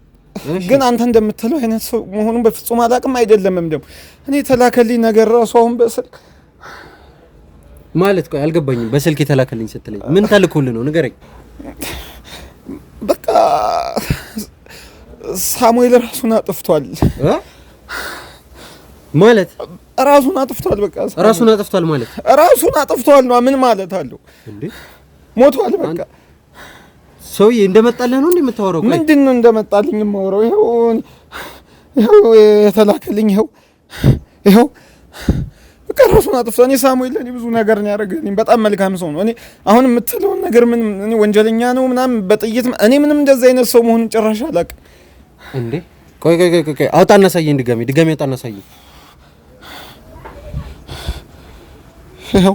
ግን አንተ እንደምትለው አይነት ሰው መሆኑን በፍጹም አላውቅም። አይደለምም ደግሞ እኔ የተላከልኝ ነገር ራሱ አሁን በስልክ ማለት። ቆይ አልገባኝም። በስልክ የተላከልኝ ስትለኝ ምን ተልኮልህ ነው? ንገረኝ። በቃ ሳሙኤል ራሱን አጥፍቷል። ማለት ራሱን አጥፍቷል። በቃ ራሱን አጥፍቷል ማለት ራሱን አጥፍቷል ነው። ምን ማለት አለው እንዴ? ሞቷል በቃ። ሰውዬ እንደመጣልህ ነው እንደምታወራው? ምንድን ነው እንደመጣልኝ የማወራው? ይኸው የተላከልኝ ይኸው በቃ ራሱን አጥፍቷል። እኔ ሳሙኤል ለእኔ ብዙ ነገር ነው ያደረገልኝ። በጣም መልካም ሰው ነው። እኔ አሁን የምትለውን ነገር ምን እኔ ወንጀለኛ ነው ምናምን በጥይት እኔ ምንም እንደዚህ አይነት ሰው መሆኑን ጭራሽ አላውቅም። እንዴ ቆይ አውጣ እናሳየኝ። ድጋሚ አውጣ እናሳየኝ። ይኸው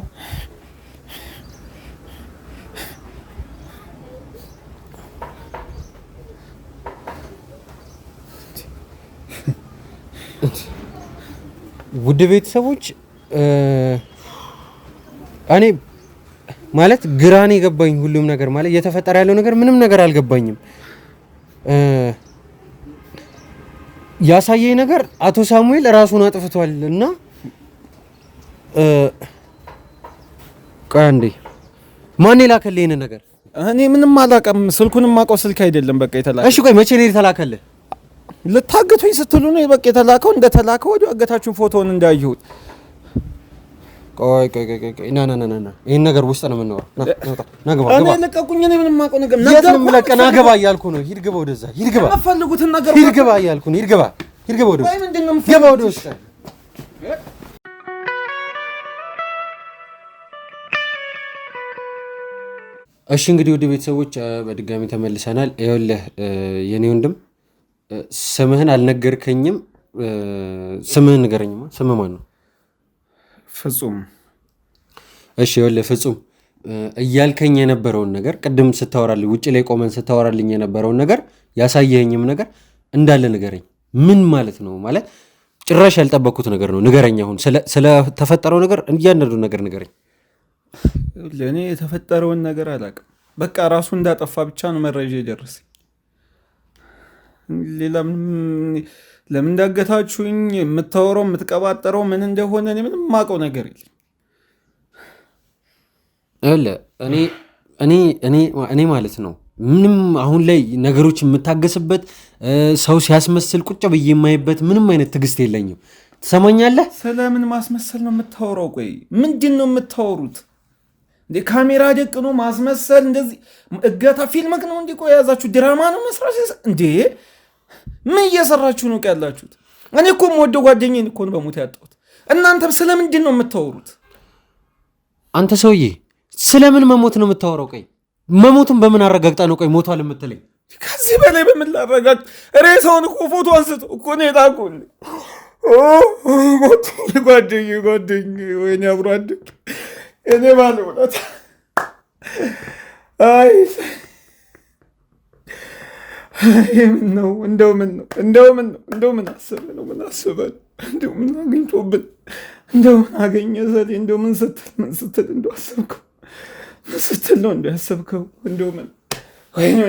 ውድ ቤተሰቦች እኔ ማለት ግራኔ የገባኝ ሁሉም ነገር ማለት እየተፈጠረ ያለው ነገር ምንም ነገር አልገባኝም። ያሳየኝ ነገር አቶ ሳሙኤል ራሱን አጥፍቷል እና ቆይ አንዴ ማን የላከልህ ይሄን ነገር? እኔ ምንም አላውቅም። ስልኩንም ማውቀው ስልክ አይደለም በቃ የተላከ። እሺ ቆይ መቼ ነው የተላከልህ? ልታገቱኝ ስትሉ ነው በቃ የተላከው። እንደተላከው ወዲያው አገታችሁን ፎቶውን እንዳየሁት። ቆይ ና ይሄን ነገር ውስጥ ነው የምንወራው። ና ግባ። እኔ ልቀቁኝ። እኔ ምንም ማውቀው ነገር ና ግባ እያልኩ ነው። ሂድ ግባ፣ ወደዛ ሂድ ግባ። የምትፈልጉትን ነገር ሂድ ግባ እያልኩ ነው። ሂድ ግባ ወደ ውስጥ ግባ፣ ወደ ውስጥ። እሺ እንግዲህ ወደ ቤተሰቦች በድጋሚ ተመልሰናል። ይኸውልህ የኔ ወንድም ስምህን አልነገርከኝም። ስምህን ንገረኝማ። ስምህ ማን ነው? ፍጹም። እሺ ይኸውልህ ፍጹም እያልከኝ የነበረውን ነገር ቅድም ስታወራልኝ ውጭ ላይ ቆመን ስታወራልኝ የነበረውን ነገር ያሳየኸኝም ነገር እንዳለ ንገረኝ። ምን ማለት ነው? ማለት ጭራሽ ያልጠበቅኩት ነገር ነው። ንገረኝ። አሁን ስለተፈጠረው ነገር እያንዳንዱ ነገር ንገረኝ። ለእኔ የተፈጠረውን ነገር አላውቅም። በቃ ራሱ እንዳጠፋ ብቻ ነው መረጃ የደረሰኝ። ሌላ ለምን እንዳገታችሁኝ የምታወራው የምትቀባጠረው ምን እንደሆነ እኔ ምንም የማውቀው ነገር የለም። እኔ ማለት ነው ምንም አሁን ላይ ነገሮች የምታገስበት ሰው ሲያስመስል ቁጭ ብዬ የማይበት ምንም አይነት ትዕግስት የለኝም። ትሰማኛለህ? ስለምን ማስመሰል ነው የምታወራው? ቆይ ምንድን ነው የምታወሩት? እንዴ ካሜራ ደቅኖ ማስመሰል እንደዚህ እገታ ፊልምክ ነው እንዴ? ቆይ የያዛችሁ ድራማ ነው መስራት እንዴ? ምን እየሰራችሁ ነው ያላችሁት? እኔ እኮ የምወደው ጓደኛዬን እኮ ነው በሞት ያጣሁት። እናንተም ስለምንድን ነው የምታወሩት? አንተ ሰውዬ ስለምን መሞት ነው የምታወራው? ቆይ መሞቱን በምን አረጋግጣ ነው ቆይ ሞቷል የምትለኝ? ከዚህ በላይ በምን ላረጋግጥ? ሬሳውን እኮ ፎቶ አንስቶ እኮ ነው የጣቁን። ጓደኛዬ ወይኔ አብሮ አደግ እኔ ባለውለት አይ ምነው እንደው ምን አሰበ ነው እንደው ምን አግኝቶብን እንደው ምን አገኘ ዘዴ እንደው ምን ስትል እንደው አሰብከው ምን ስትል ነው እንደው ያሰብከው እንደው ምን ወይኔ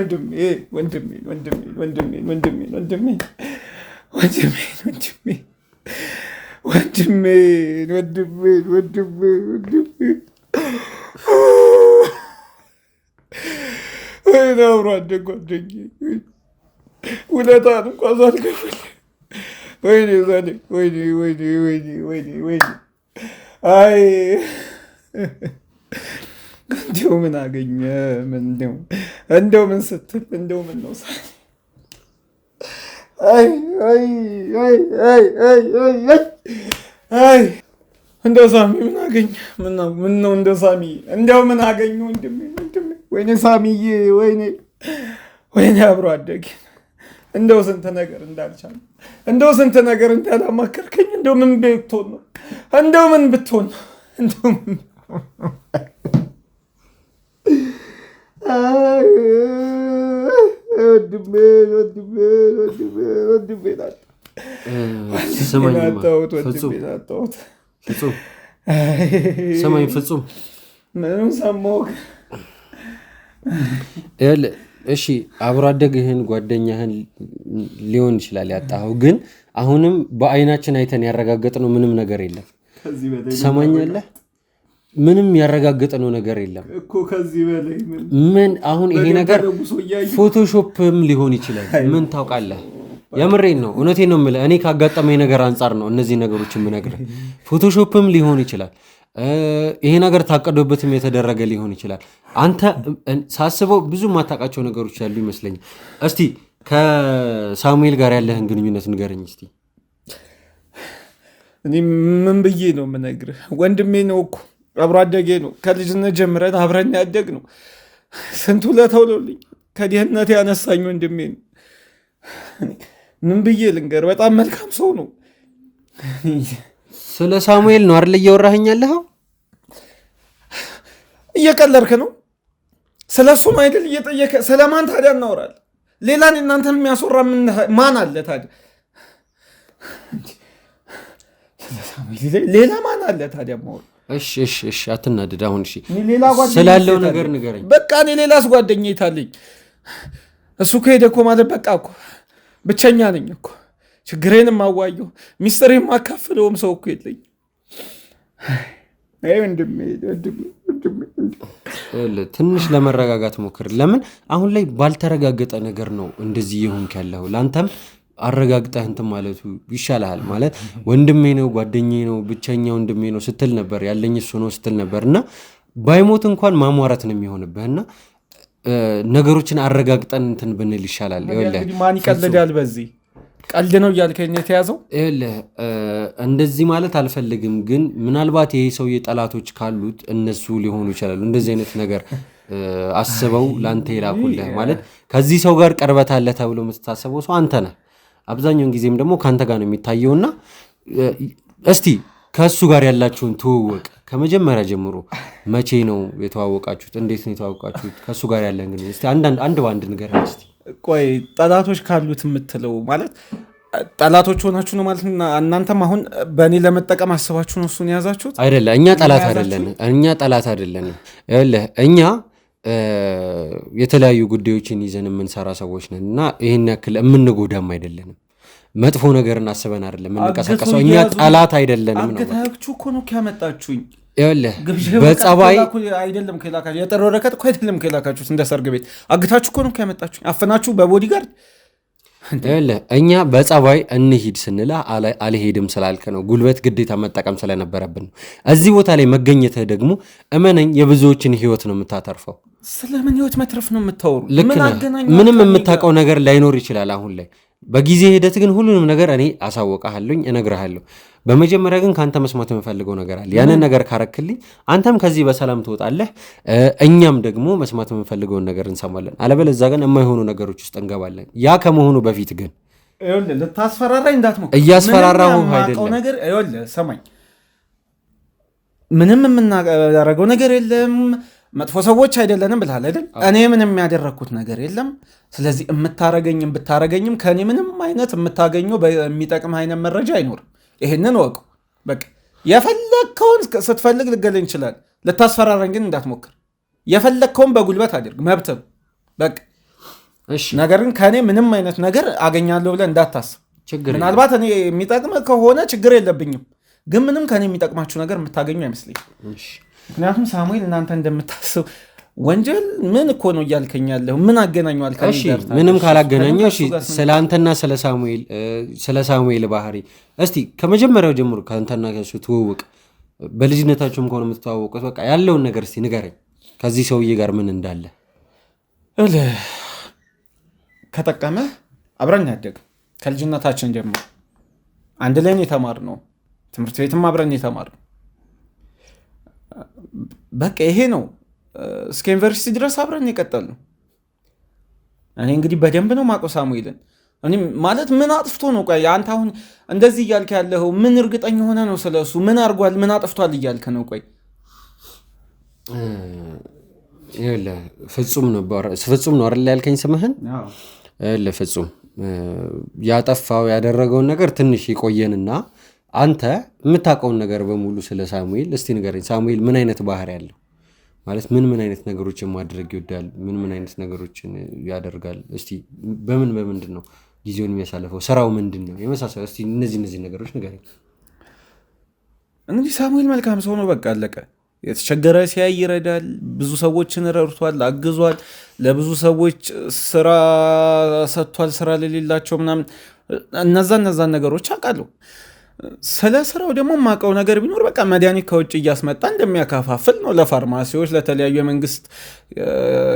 ወይኔ አብሮ አደግ ጓደኛዬ ውለታን እንኳን ሳልከፍል ወይኔ አይ እንደው ምን አገኘ እንደው ምን ስትል እንደው ምን ነው አይ እንደው ሳሚ ምን አገኘ? ምን ነው እንደው ሳሚ እንደው ምን አገኘ? ወንድሜ ወይኔ ሳሚዬ ወይኔ አብሮ አደግ እንደው ስንት ነገር እንዳልቻለ እንደው ስንት ነገር እንዳላማከርከኝ እንደው ምን ብትሆን ነው እንደው ምን ብትሆን ነው እንደው ምን ሰማኝ ፍጹም ምንም ሰማሁህ። እሺ አብሮ አደግህን ጓደኛህን ሊሆን ይችላል ያጣኸው፣ ግን አሁንም በአይናችን አይተን ያረጋገጥነው ምንም ነገር የለም። ትሰማኛለህ? ምንም ያረጋገጥነው ነገር የለም እኮ ከዚህ በላይ ምን አሁን ይሄ ነገር ፎቶሾፕም ሊሆን ይችላል። ምን ታውቃለህ? የምሬን ነው፣ እውነቴን ነው የምልህ። እኔ ካጋጠመኝ ነገር አንጻር ነው እነዚህ ነገሮች የምነግርህ። ፎቶሾፕም ሊሆን ይችላል፣ ይሄ ነገር ታቀዶበትም የተደረገ ሊሆን ይችላል። አንተ ሳስበው ብዙ የማታውቃቸው ነገሮች ያሉ ይመስለኛል። እስቲ ከሳሙኤል ጋር ያለህን ግንኙነት ንገረኝ እስቲ። እኔ ምን ብዬ ነው የምነግርህ? ወንድሜ ነው እኮ አብሮ አደጌ ነው። ከልጅነት ጀምረን አብረን ያደግ ነው። ስንቱ ለተውሎልኝ ከድህነት ያነሳኝ ወንድሜ ነው። ምን ብዬ ልንገር? በጣም መልካም ሰው ነው። ስለ ሳሙኤል ነው አይደል እያወራኸኝ ያለኸው? እየቀለድክ ነው? ስለ እሱ ነው አይደል እየጠየቀ? ስለማን ታዲያ እናወራለን? ሌላን እናንተን የሚያስወራ ማን አለ ታዲያ? ሌላ ማን አለ ታዲያ? እሺ አትናደድ። አሁን እሺ ስላለው ነገር ንገረኝ። በቃ እኔ ሌላስ ጓደኛ የታለኝ? እሱ ከሄደ እኮ ማለት በቃ እኮ ብቸኛ ነኝ እኮ። ችግሬን የማዋየው ሚስጥር የማካፍለውም ሰው እኮ የለኝ። ትንሽ ለመረጋጋት ሞክር። ለምን አሁን ላይ ባልተረጋገጠ ነገር ነው እንደዚህ እየሆንክ ያለው? ለአንተም አረጋግጠህ እንትን ማለቱ ይሻልሃል። ማለት ወንድሜ ነው፣ ጓደኛዬ ነው፣ ብቸኛ ወንድሜ ነው ስትል ነበር፣ ያለኝ እሱ ነው ስትል ነበር። እና ባይሞት እንኳን ማሟረት ነው የሚሆንብህና ነገሮችን አረጋግጠን እንትን ብንል ይሻላል። ማን ይቀልዳል? በዚህ ቀልድ ነው እያልከኝ የተያዘው? እንደዚህ ማለት አልፈልግም፣ ግን ምናልባት ይሄ ሰውዬ ጠላቶች ካሉት እነሱ ሊሆኑ ይችላሉ። እንደዚህ አይነት ነገር አስበው ለአንተ የላኩልህ። ማለት ከዚህ ሰው ጋር ቀርበት አለ ተብሎ የምትታሰበው ሰው አንተ ነህ። አብዛኛውን ጊዜም ደግሞ ከአንተ ጋር ነው የሚታየውና እስቲ ከእሱ ጋር ያላችሁን ትውውቅ ከመጀመሪያ ጀምሮ መቼ ነው የተዋወቃችሁት? እንዴት ነው የተዋወቃችሁት? ከእሱ ጋር ያለን ግን እስቲ አንድ በአንድ ንገረኝ እስቲ። ቆይ ጠላቶች ካሉት የምትለው ማለት ጠላቶች ሆናችሁ ነው ማለት? እናንተም አሁን በእኔ ለመጠቀም አስባችሁ ነው እሱን የያዛችሁት? አይደለ፣ እኛ ጠላት አይደለንም። እኛ የተለያዩ ጉዳዮችን ይዘን የምንሰራ ሰዎች ነን እና ይህን ያክል የምንጎዳም አይደለንም። መጥፎ ነገርን አስበን አይደለም የምንቀሳቀሰው። እኛ ጠላት አይደለንም ነው። አገታችሁ እኮ ነው ያመጣችሁኝ። በጸባይ አይደለም ከላካችሁ፣ የጥር ወረቀት እኮ አይደለም ከላካችሁት። እንደ ሰርግ ቤት አግታችሁ እኮ ነው ያመጣችሁኝ። አፈናችሁ በቦዲጋርድ። እኛ በጸባይ እንሂድ ስንላ አልሄድም ስላልክ ነው። ጉልበት ግዴታ መጠቀም ስለነበረብን ነው። እዚህ ቦታ ላይ መገኘትህ ደግሞ እመነኝ የብዙዎችን ህይወት ነው የምታተርፈው። ስለምን ህይወት መትረፍ ነው የምታወሩ? ምንም የምታውቀው ነገር ላይኖር ይችላል አሁን ላይ። በጊዜ ሂደት ግን ሁሉንም ነገር እኔ አሳወቃለሁኝ፣ እነግርሃለሁ። በመጀመሪያ ግን ከአንተ መስማት የምፈልገው ነገር አለ። ያንን ነገር ካረክልኝ አንተም ከዚህ በሰላም ትወጣለህ፣ እኛም ደግሞ መስማት የምንፈልገውን ነገር እንሰማለን። አለበለዚያ ግን የማይሆኑ ነገሮች ውስጥ እንገባለን። ያ ከመሆኑ በፊት ግን ልታስፈራራኝ እንዳትሞክር። እያስፈራራሁ አይደለም። ነገር ሰማኝ። ምንም የምናደርገው ነገር የለም። መጥፎ ሰዎች አይደለንም ብልሃል አይደል? እኔ ምንም ያደረግኩት ነገር የለም። ስለዚህ የምታረገኝም ብታረገኝም ከእኔ ምንም አይነት የምታገኘው በሚጠቅም አይነት መረጃ አይኖርም። ይሄንን ወቁ። በቃ የፈለግከውን ስትፈልግ ልገለኝ ይችላል። ልታስፈራረኝ ግን እንዳትሞክር። የፈለግከውን በጉልበት አድርግ፣ መብትም በቃ። ነገር ግን ከእኔ ምንም አይነት ነገር አገኛለሁ ብለህ እንዳታስብ። ምናልባት እኔ የሚጠቅም ከሆነ ችግር የለብኝም፣ ግን ምንም ከእኔ የሚጠቅማችሁ ነገር የምታገኙ አይመስለኝም። ምክንያቱም ሳሙኤል እናንተ እንደምታስብ ወንጀል ምን እኮ ነው እያልከኝ ያለሁ? ምን አገናኘዋል? ምንም ካላገናኘው ስለ አንተና ስለ ሳሙኤል ባህሪ እስቲ ከመጀመሪያው ጀምሮ ከአንተና ከሱ ትውውቅ፣ በልጅነታችሁም ከሆነ የምትተዋወቁት በቃ ያለውን ነገር እስቲ ንገረኝ። ከዚህ ሰውዬ ጋር ምን እንዳለ ከጠቀመ አብረን ያደግ ከልጅነታችን ጀምሮ አንድ ላይ የተማርነው፣ ትምህርት ቤትም አብረን የተማርነው። በቃ ይሄ ነው። እስከ ዩኒቨርሲቲ ድረስ አብረን የቀጠል ነው። እኔ እንግዲህ በደንብ ነው ማውቀው ሳሙኤልን። ማለት ምን አጥፍቶ ነው? ቆይ አንተ አሁን እንደዚህ እያልክ ያለው ምን እርግጠኛ ሆነ ነው ስለሱ? ምን አርጓል? ምን አጥፍቷል እያልክ ነው? ቆይ ፍጹም ነው አይደል ያልከኝ ስምህን? ፍጹም ያጠፋው ያደረገውን ነገር ትንሽ ይቆየንና አንተ የምታውቀውን ነገር በሙሉ ስለ ሳሙኤል እስቲ ንገረኝ። ሳሙኤል ምን አይነት ባህሪ ያለው ማለት ምን አይነት ነገሮችን ማድረግ ይወዳል? ምን አይነት ነገሮችን ያደርጋል? እስቲ በምንድን ነው ጊዜውን የሚያሳልፈው? ስራው ምንድን ነው? የመሳሰሉ እስቲ እነዚህ ነገሮች ንገረኝ። እንግዲህ ሳሙኤል መልካም ሰው ነው። በቃ አለቀ። የተቸገረ ሲያይ ይረዳል። ብዙ ሰዎችን ረድቷል፣ አግዟል። ለብዙ ሰዎች ስራ ሰጥቷል፣ ስራ ለሌላቸው ምናምን። እነዛን ነገሮች አውቃለሁ። ስለ ስራው ደግሞ የማውቀው ነገር ቢኖር በቃ መድኃኒት ከውጭ እያስመጣ እንደሚያከፋፍል ነው። ለፋርማሲዎች፣ ለተለያዩ የመንግስት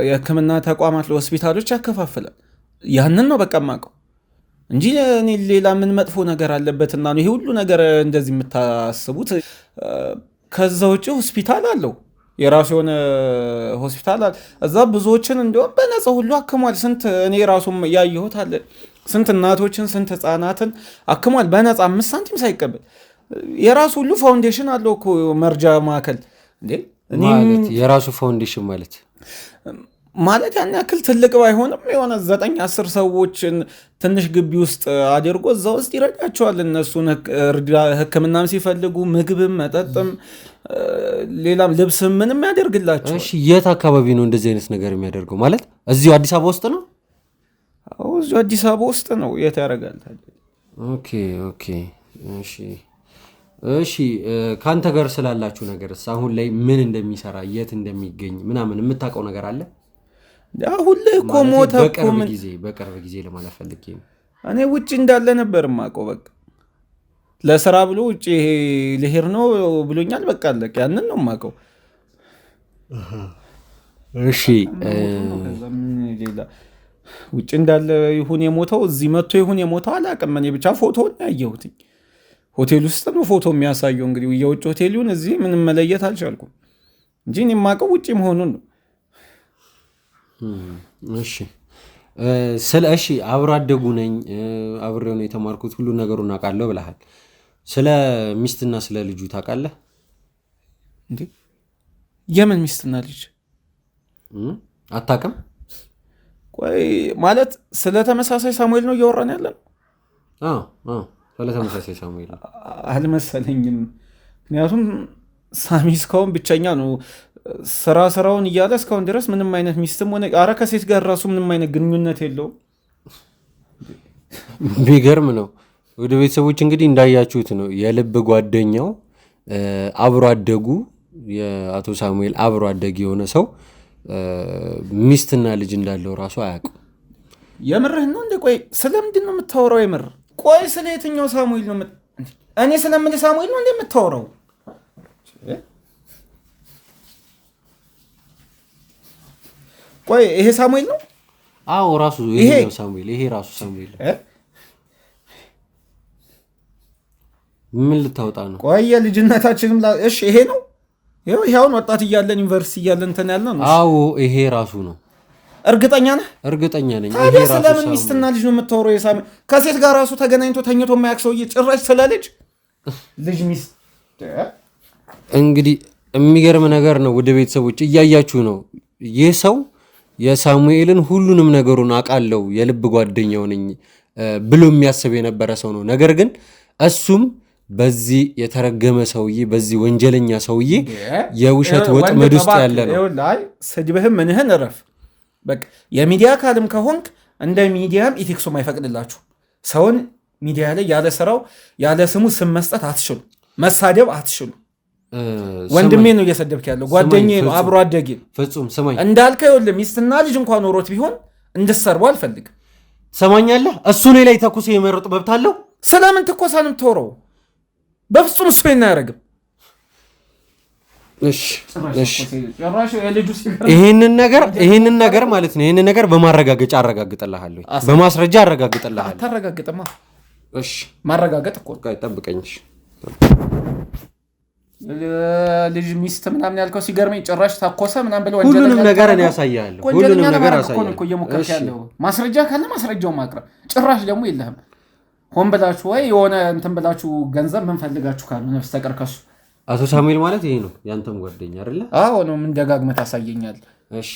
የሕክምና ተቋማት፣ ለሆስፒታሎች ያከፋፍላል። ያንን ነው በቃ የማውቀው እንጂ እኔ ሌላ ምን መጥፎ ነገር አለበትና ነው ይሄ ሁሉ ነገር እንደዚህ የምታስቡት? ከዛ ውጭ ሆስፒታል አለው፣ የራሱ የሆነ ሆስፒታል አለ። እዛ ብዙዎችን እንዲሁም በነፃ ሁሉ አክሟል። ስንት እኔ ራሱም ያየሁት አለ። ስንት እናቶችን ስንት ህፃናትን አክሟል በነፃ 5 ሳንቲም ሳይቀበል። የራሱ ሁሉ ፋውንዴሽን አለው እኮ መርጃ ማዕከል። ማለት የራሱ ፋውንዴሽን ማለት ያን ያክል ትልቅ ባይሆንም የሆነ 9-10 ሰዎችን ትንሽ ግቢ ውስጥ አድርጎ እዛ ውስጥ ይረዳቸዋል። እነሱን ህክምናም ሲፈልጉ ምግብም መጠጥም ሌላም ልብስም ምንም ያደርግላቸው። እሺ የት አካባቢ ነው እንደዚህ አይነት ነገር የሚያደርገው? ማለት እዚሁ አዲስ አበባ ውስጥ ነው? አዎ እዚሁ አዲስ አበባ ውስጥ ነው። የት ያደርጋል? ኦኬ እሺ ከአንተ ጋር ስላላችሁ ነገርስ አሁን ላይ ምን እንደሚሰራ የት እንደሚገኝ ምናምን የምታውቀው ነገር አለ? አሁን ላይ እኮ ሞተ እኮ። በቅርብ ጊዜ ለማለት ፈልጌ ነው። እኔ ውጭ እንዳለ ነበር የማውቀው። በቃ ለስራ ብሎ ውጭ ልሄድ ነው ብሎኛል። በቃ አለቀ። ያንን ነው የማውቀው። እሺ ውጭ እንዳለ ይሁን የሞተው እዚህ መጥቶ ይሁን የሞተው አላውቅም። እኔ ብቻ ፎቶውን ያየሁት ሆቴል ውስጥ ነው ፎቶ የሚያሳየው። እንግዲህ የውጭ ሆቴሉን እዚህ ምንም መለየት አልቻልኩም እንጂ እኔ የማውቀው ውጭ መሆኑን ነው። እሺ አብሮ አደጉ ነኝ፣ አብሬው ነው የተማርኩት፣ ሁሉ ነገሩን አውቃለሁ ብለሃል። ስለ ሚስትና ስለ ልጁ ታውቃለህ እንዴ? የምን ሚስትና ልጅ አታውቅም? ቆይ ማለት ስለ ተመሳሳይ ሳሙኤል ነው እያወራን ያለን? ስለ ተመሳሳይ ሳሙኤል አልመሰለኝም። ምክንያቱም ሳሚ እስካሁን ብቸኛ ነው። ስራውን እያለ እስካሁን ድረስ ምንም አይነት ሚስትም ሆነ ኧረ ከሴት ጋር ራሱ ምንም አይነት ግንኙነት የለውም። ቢገርም ነው። ወደ ቤተሰቦች እንግዲህ እንዳያችሁት ነው የልብ ጓደኛው አብሮ አደጉ የአቶ ሳሙኤል አብሮ አደግ የሆነ ሰው ሚስትና ልጅ እንዳለው ራሱ አያውቁም። የምርህ ነው እንዴ? ቆይ ስለምንድን ነው የምታወራው? የምር ቆይ ስለ የትኛው ሳሙኤል ነው? እኔ ስለምልህ ሳሙኤል ነው እንዴ የምታወራው? ቆይ ይሄ ሳሙኤል ነው? አዎ ራሱ ይሄ ነው ሳሙኤል። ይሄ ራሱ ሳሙኤል ምን ልታወጣ ነው? ቆይ የልጅነታችንም እሺ ይሄ ነው። ይሄውን ወጣት እያለን ዩኒቨርሲቲ እያለን እንትን ያለ ነው። አዎ ይሄ ራሱ ነው። እርግጠኛ ነህ? እርግጠኛ ነኝ። ይሄ ራሱ ስለምን ሚስትና ልጅ ነው የምታወራው? የሳሙኤል ከሴት ጋር ራሱ ተገናኝቶ ተኝቶ የማያውቅ ሰውዬ ጭራሽ ስለ ልጅ ሚስት። እንግዲህ የሚገርም ነገር ነው። ወደ ቤተሰቦች እያያችሁ ነው። ይህ ሰው የሳሙኤልን ሁሉንም ነገሩን አውቃለሁ የልብ ጓደኛው ነኝ ብሎ የሚያስብ የነበረ ሰው ነው። ነገር ግን እሱም በዚህ የተረገመ ሰውዬ በዚህ ወንጀለኛ ሰውዬ የውሸት ወጥመድ ውስጥ ያለ ነው። ስድብህም ምንህን እረፍ። በቃ የሚዲያ አካልም ከሆንክ እንደ ሚዲያም ኢቲክሱም አይፈቅድላችሁ። ሰውን ሚዲያ ላይ ያለ ስራው ያለ ስሙ ስም መስጠት አትችሉ፣ መሳደብ አትችሉ። ወንድሜ ነው እየሰደብክ ያለው፣ ጓደኛዬ ነው፣ አብሮ አደጌ ፍጹም ስማኝ እንዳልከው ይኸውልህ፣ ሚስትና ልጅ እንኳን ኖሮት ቢሆን እንድትሰርበው አልፈልግም። ሰማኛለህ? እሱ እኔ ላይ ተኩሶ የመረጡ መብት አለው። ስለምን ትኮሳንም ተወረው? በፍጹም እሱ አያደርግም። ይሄንን ነገር ማለት ነው። ይሄንን ነገር በማረጋገጫ አረጋግጥልሃለሁ፣ በማስረጃ አረጋግጥልሃለሁ። አታረጋግጥማ። እሺ ማረጋገጥ እኮ ጠብቀኝ። ልጅ ሚስት ምናምን ያልከው ሲገርመኝ ጭራሽ ታኮሰ ምናምን ብለው ሁሉንም ነገር እኔ ያሳያለሁ። ሁሉንም ነገር አሳያለሁ። ማስረጃ ካለ ማስረጃው ማቅረብ። ጭራሽ ደግሞ የለህም። ሆን ብላችሁ ወይ የሆነ እንትን ብላችሁ ገንዘብ ምን ፈልጋችሁ ካሉ ነፍስ ተቀር ከሱ አቶ ሳሙኤል ማለት ይሄ ነው ያንተም ጓደኛ አይደለ? አዎ ነው። ምን ደጋግመህ ታሳየኛል? እሺ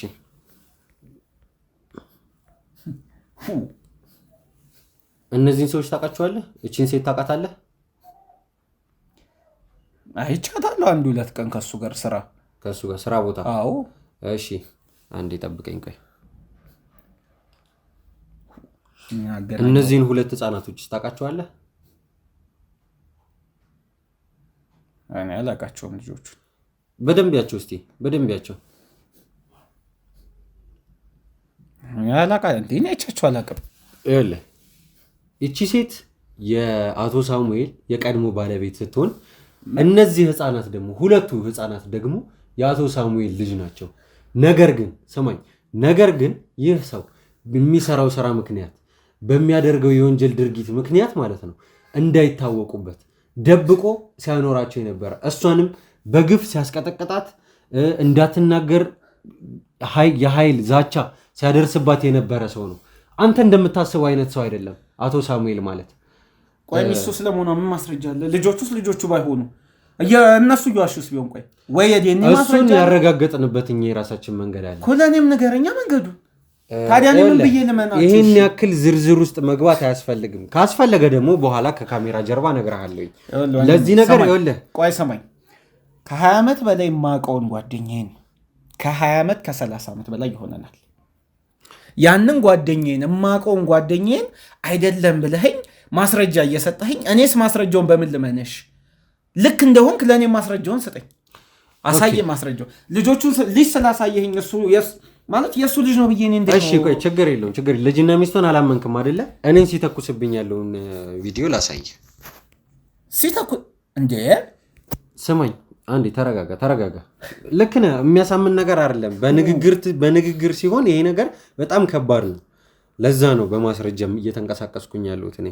እነዚህን ሰዎች ታውቃቸዋለህ? እቺን ሴት ታውቃታለህ? አይቻታለሁ። 1-2 ቀን ከሱ ጋር ስራ ቦታ። አዎ እሺ አንዴ ጠብቀኝ ቆይ። እነዚህን 2 ህፃናቶች ታውቃቸዋለህ? እኔ አላውቃቸውም ልጆቹ። በደንብ ያቸው እስቲ በደንብ ያቸው። እኔ አላውቃቸውም። እንዴ አይቻቸው አላውቅም። ይኸውልህ እቺ ሴት የአቶ ሳሙኤል የቀድሞ ባለቤት ስትሆን እነዚህ ህፃናት ደግሞ ሁለቱ ህፃናት ደግሞ የአቶ ሳሙኤል ልጅ ናቸው። ነገር ግን ይህ ሰው በሚሰራው ስራ ምክንያት በሚያደርገው የወንጀል ድርጊት ምክንያት ማለት ነው እንዳይታወቁበት ደብቆ ሲያኖራቸው የነበረ እሷንም በግፍ ሲያስቀጠቅጣት እንዳትናገር የኃይል ዛቻ ሲያደርስባት የነበረ ሰው ነው። አንተ እንደምታስበው አይነት ሰው አይደለም አቶ ሳሙኤል ማለት። ቆይ ሚስቱ ስለመሆኗ ምን ማስረጃ አለ? ልጆቹስ ልጆቹ ባይሆኑ እነሱ እየዋሹስ ቢሆን ቆይ ወይ የኔ ማስረጃ እሱን ያረጋገጥንበት እኛ የራሳችን መንገድ አለ። ኮለኔም ነገረኛ መንገዱ ታዲያ ምን ብዬ ልመናችሁ? ይሄን ያክል ዝርዝር ውስጥ መግባት አያስፈልግም። ካስፈለገ ደግሞ በኋላ ከካሜራ ጀርባ እነግርሃለሁ። ለዚህ ነገር ይኸውልህ ቆይ ሰማኝ። ከ20 ዓመት በላይ የማውቀውን ጓደኛዬን ከ20 ዓመት ከ30 ዓመት በላይ ይሆነናል። ያንን ጓደኛዬን የማውቀውን ጓደኛዬን አይደለም ብለኸኝ ማስረጃ እየሰጠኸኝ እኔስ ማስረጃውን በምን ልመነሽ? ልክ እንደሆንክ ለእኔ ማስረጃውን ስጠኝ፣ አሳየ ማስረጃው። ልጆቹን ልጅ ስላሳየኸኝ እሱ ማለት የእሱ ልጅ ነው ብዬ እኔ እሺ ቆይ ችግር የለውም ልጅና ሚስቱን አላመንክም አይደለ? እኔን ሲተኩስብኝ ያለውን ቪዲዮ ላሳይ። እንዴ ስማኝ አንዴ ተረጋጋ። ልክ ነህ፣ የሚያሳምን ነገር አይደለም። በንግግር ሲሆን ይሄ ነገር በጣም ከባድ ነው። ለዛ ነው በማስረጃም እየተንቀሳቀስኩኝ ያለሁት እኔ።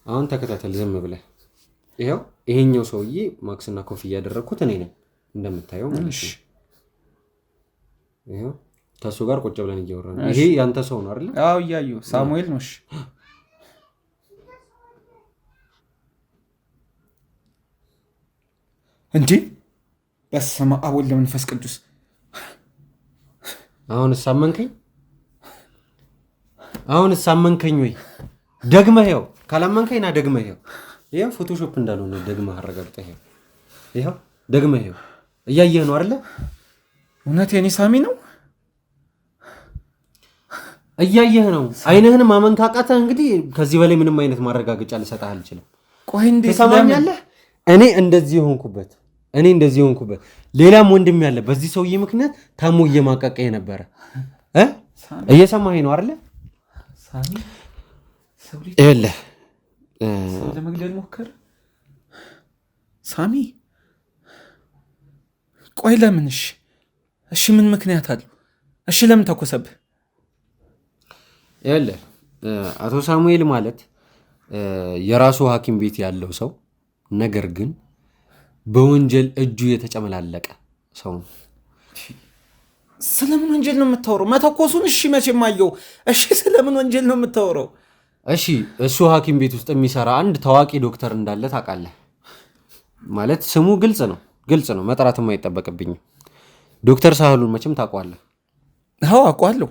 አሁን ተከታተል ዝም ብለህ። ይሄኛው ሰውዬ ማክስና ኮፍያ ያደረኩት እኔ ነኝ እንደምታየው ማለት ነው። ይሄው ከሱ ጋር ቁጭ ብለን እያወራን ነው። ይሄ ያንተ ሰው ነው አይደል? አዎ እያየሁ ሳሙኤል ነው። እሺ እንዴ በስመ አብ ወወልድ ወመንፈስ ቅዱስ። አሁን ሳመንከኝ ወይ? ደግመህ ይኸው ካላመንከኝ ና ደግመህ ይኸው። ይሄ ፎቶሾፕ እንዳልሆነ ደግመህ አረጋግጠህ ይኸው ደግመህ ይኸው። እያየህ ነው አይደል? እውነት የኔ ሳሚ ነው። እያየህ ነው። አይንህን ማመን ካቃተህ እንግዲህ ከዚህ በላይ ምንም አይነት ማረጋገጫ ልሰጥህ አልችልም። ቆይ እንዴ ትሰማኛለህ? እኔ እንደዚህ ሆንኩበት ሌላም ወንድም ያለ በዚህ ሰውዬ ምክንያት ታሞ እየማቀቀ የነበረ እየሰማኸኝ ነው አይደል? ይኸውልህ ሰው ለመግደል ሞከረ ሳሚ። ቆይ ለምን? እሺ ምን ምክንያት አለው? እሺ ለምን ተኮሰብህ? ይኸውልህ አቶ ሳሙኤል ማለት የራሱ ሐኪም ቤት ያለው ሰው ነገር ግን በወንጀል እጁ የተጨመላለቀ ሰው ነው። ስለምን ወንጀል ነው የምታወራው? መተኮሱን እሺ መቼም አየው። እሺ ስለምን ወንጀል ነው የምታወራው? እሺ እሱ ሐኪም ቤት ውስጥ የሚሰራ አንድ ታዋቂ ዶክተር እንዳለ ታውቃለህ? ማለት ስሙ ግልጽ ነው፣ መጥራትም አይጠበቅብኝም። ዶክተር ሳህሉን መቼም ታውቀዋለህ? አዎ አውቀዋለሁ።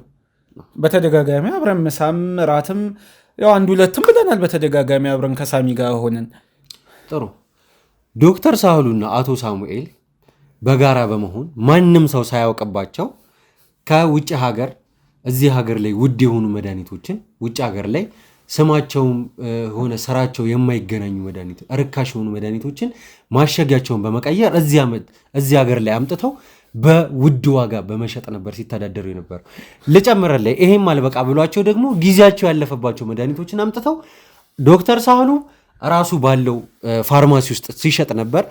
በተደጋጋሚ አብረን ምሳም ራትም ያው አንድ ሁለትም ብለናል። በተደጋጋሚ አብረን ከሳሚ ጋር ሆነን። ጥሩ። ዶክተር ሳህሉና አቶ ሳሙኤል በጋራ በመሆን ማንም ሰው ሳያውቅባቸው ከውጭ ሀገር እዚህ ሀገር ላይ ውድ የሆኑ መድኃኒቶችን ውጭ ሀገር ላይ ስማቸውም ሆነ ስራቸው የማይገናኙ መድኃኒቶች ርካሽ የሆኑ መድኃኒቶችን ማሸጊያቸውን በመቀየር እዚህ ሀገር ላይ አምጥተው በውድ ዋጋ በመሸጥ ነበር ሲተዳደሩ የነበሩ። ልጨምርልህ፣ ይሄም አልበቃ ብሏቸው ደግሞ ጊዜያቸው ያለፈባቸው መድኃኒቶችን አምጥተው ዶክተር ሳህሉ ራሱ ባለው ፋርማሲ ውስጥ ሲሸጥ ነበር።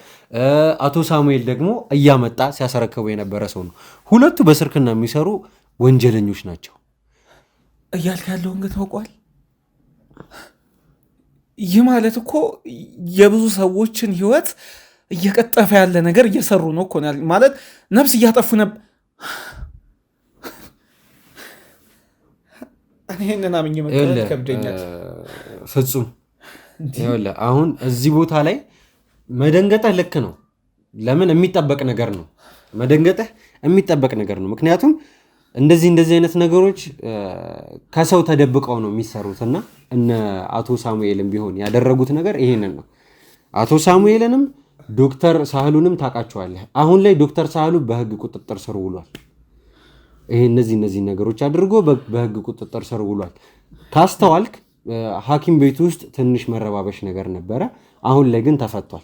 አቶ ሳሙኤል ደግሞ እያመጣ ሲያስረክቡ የነበረ ሰው ነው። ሁለቱ በስርክና የሚሰሩ ወንጀለኞች ናቸው። እያልክ ያለውን ግን ታውቋል። ይህ ማለት እኮ የብዙ ሰዎችን ህይወት እየቀጠፈ ያለ ነገር እየሰሩ ነው እኮ ማለት ነፍስ እያጠፉ ነበር። ይህንን አምኜ መቀበል ከብደኛል ፍጹም። አሁን እዚህ ቦታ ላይ መደንገጠህ ልክ ነው። ለምን የሚጠበቅ ነገር ነው። መደንገጠህ የሚጠበቅ ነገር ነው። ምክንያቱም እንደዚህ አይነት ነገሮች ከሰው ተደብቀው ነው የሚሰሩት እና እነ አቶ ሳሙኤልም ቢሆን ያደረጉት ነገር ይሄንን ነው። አቶ ሳሙኤልንም ዶክተር ሳህሉንም ታውቃቸዋለህ። አሁን ላይ ዶክተር ሳህሉ በህግ ቁጥጥር ስር ውሏል። ይሄ እነዚህ ነገሮች አድርጎ በህግ ቁጥጥር ስር ውሏል። ካስተዋልክ ሐኪም ቤት ውስጥ ትንሽ መረባበሽ ነገር ነበረ። አሁን ላይ ግን ተፈቷል።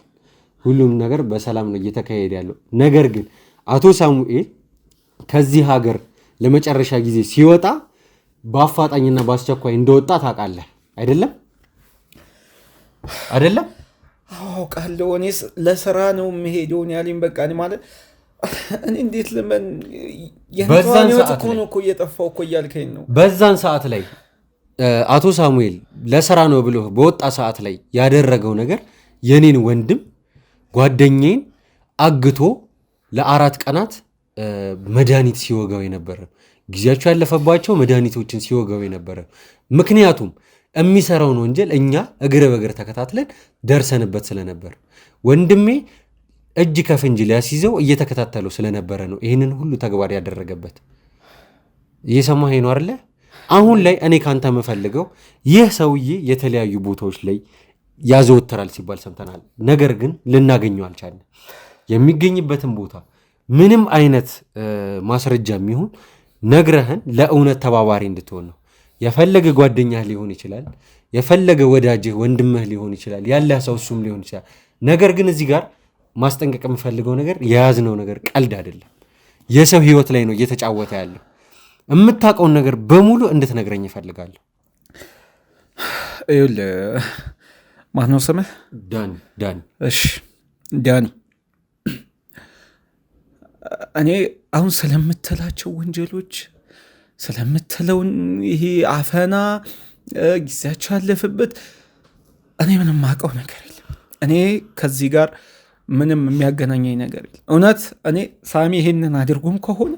ሁሉም ነገር በሰላም ነው እየተካሄደ ያለው። ነገር ግን አቶ ሳሙኤል ከዚህ ሀገር ለመጨረሻ ጊዜ ሲወጣ በአፋጣኝና በአስቸኳይ እንደወጣ ታውቃለህ አይደለም? አውቃለሁ። እኔ ለስራ ነው የምሄደው ያለኝ። በቃ እኔ ማለት እኔ እንዴት ለምን በዛን ሰዓት ነው እኮ እየጠፋው እኮ እያልከኝ ነው። በዛን ሰዓት ላይ አቶ ሳሙኤል ለስራ ነው ብሎ በወጣ ሰዓት ላይ ያደረገው ነገር የኔን ወንድም ጓደኛዬን አግቶ ለ4 ቀናት መድኃኒት ሲወጋው የነበረ ጊዜያቸው ያለፈባቸው መድኃኒቶችን ሲወጋው የነበረ ምክንያቱም የሚሰራውን ወንጀል እኛ እግረ በእግር ተከታትለን ደርሰንበት ስለነበር ወንድሜ እጅ ከፍንጅ ሊያስይዘው እየተከታተለው ስለነበረ ነው ይህንን ሁሉ ተግባር ያደረገበት። እየሰማኸኝ ነው አይደለ? አሁን ላይ እኔ ካንተ የምፈልገው ይህ ሰውዬ የተለያዩ ቦታዎች ላይ ያዘወትራል ሲባል ሰምተናል። ነገር ግን ልናገኘው አልቻለም። የሚገኝበትን ቦታ ምንም አይነት ማስረጃ የሚሆን ነግረህን ለእውነት ተባባሪ እንድትሆን ነው። የፈለገ ጓደኛህ ሊሆን ይችላል፣ የፈለገ ወዳጅህ ወንድምህ ሊሆን ይችላል፣ ያለ ሰው እሱም ሊሆን ይችላል። ነገር ግን እዚህ ጋር ማስጠንቀቅ የምፈልገው ነገር የያዝነው ነገር ቀልድ አይደለም። የሰው ህይወት ላይ ነው እየተጫወተ ያለው። የምታውቀውን ነገር በሙሉ እንድትነግረኝ እፈልጋለሁ። ይኸውልህ ማነው ስምህ? ዳኒ። እሺ ዳኒ፣ እኔ አሁን ስለምትላቸው ወንጀሎች ስለምትለውን ይሄ አፈና ጊዜያቸው ያለፈበት እኔ ምንም ማውቀው ነገር የለም። እኔ ከዚህ ጋር ምንም የሚያገናኘኝ ነገር የለም። እውነት እኔ ሳሚ ይሄንን አድርጎም ከሆነ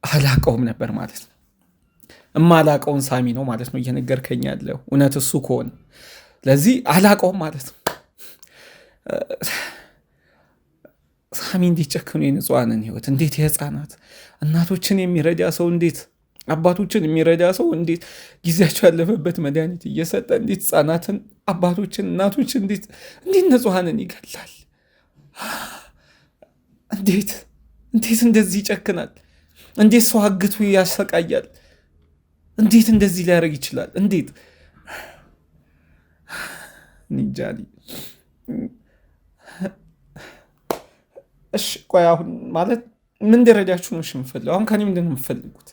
አላቀውም ነበር ማለት ነው። እማላቀውን ሳሚ ነው ማለት ነው እየነገርከኝ ያለው እውነት እሱ ከሆነ ለዚህ አላቀውም ማለት ነው። ሳሚ እንዴት ጨክኖ የንጹሃንን ህይወት እንዴት የህፃናት እናቶችን የሚረዳ ሰው እንዴት አባቶችን የሚረዳ ሰው እንዴት ጊዜያቸው ያለፈበት መድኃኒት እየሰጠ እንዴት ህፃናትን አባቶችን እናቶችን እንዴት ንጹሃንን ይገላል? እንዴት እንደዚህ ይጨክናል? እንዴት ሰው አግቶ ያሰቃያል? እንዴት እንደዚህ ሊያደርግ ይችላል? እንዴት ኒጃሊ። እሺ ቆይ አሁን ማለት ምን ደረጃችሁ ነው የምፈልገው? አሁን ከኔ ምንድን ነው የምፈልጉት?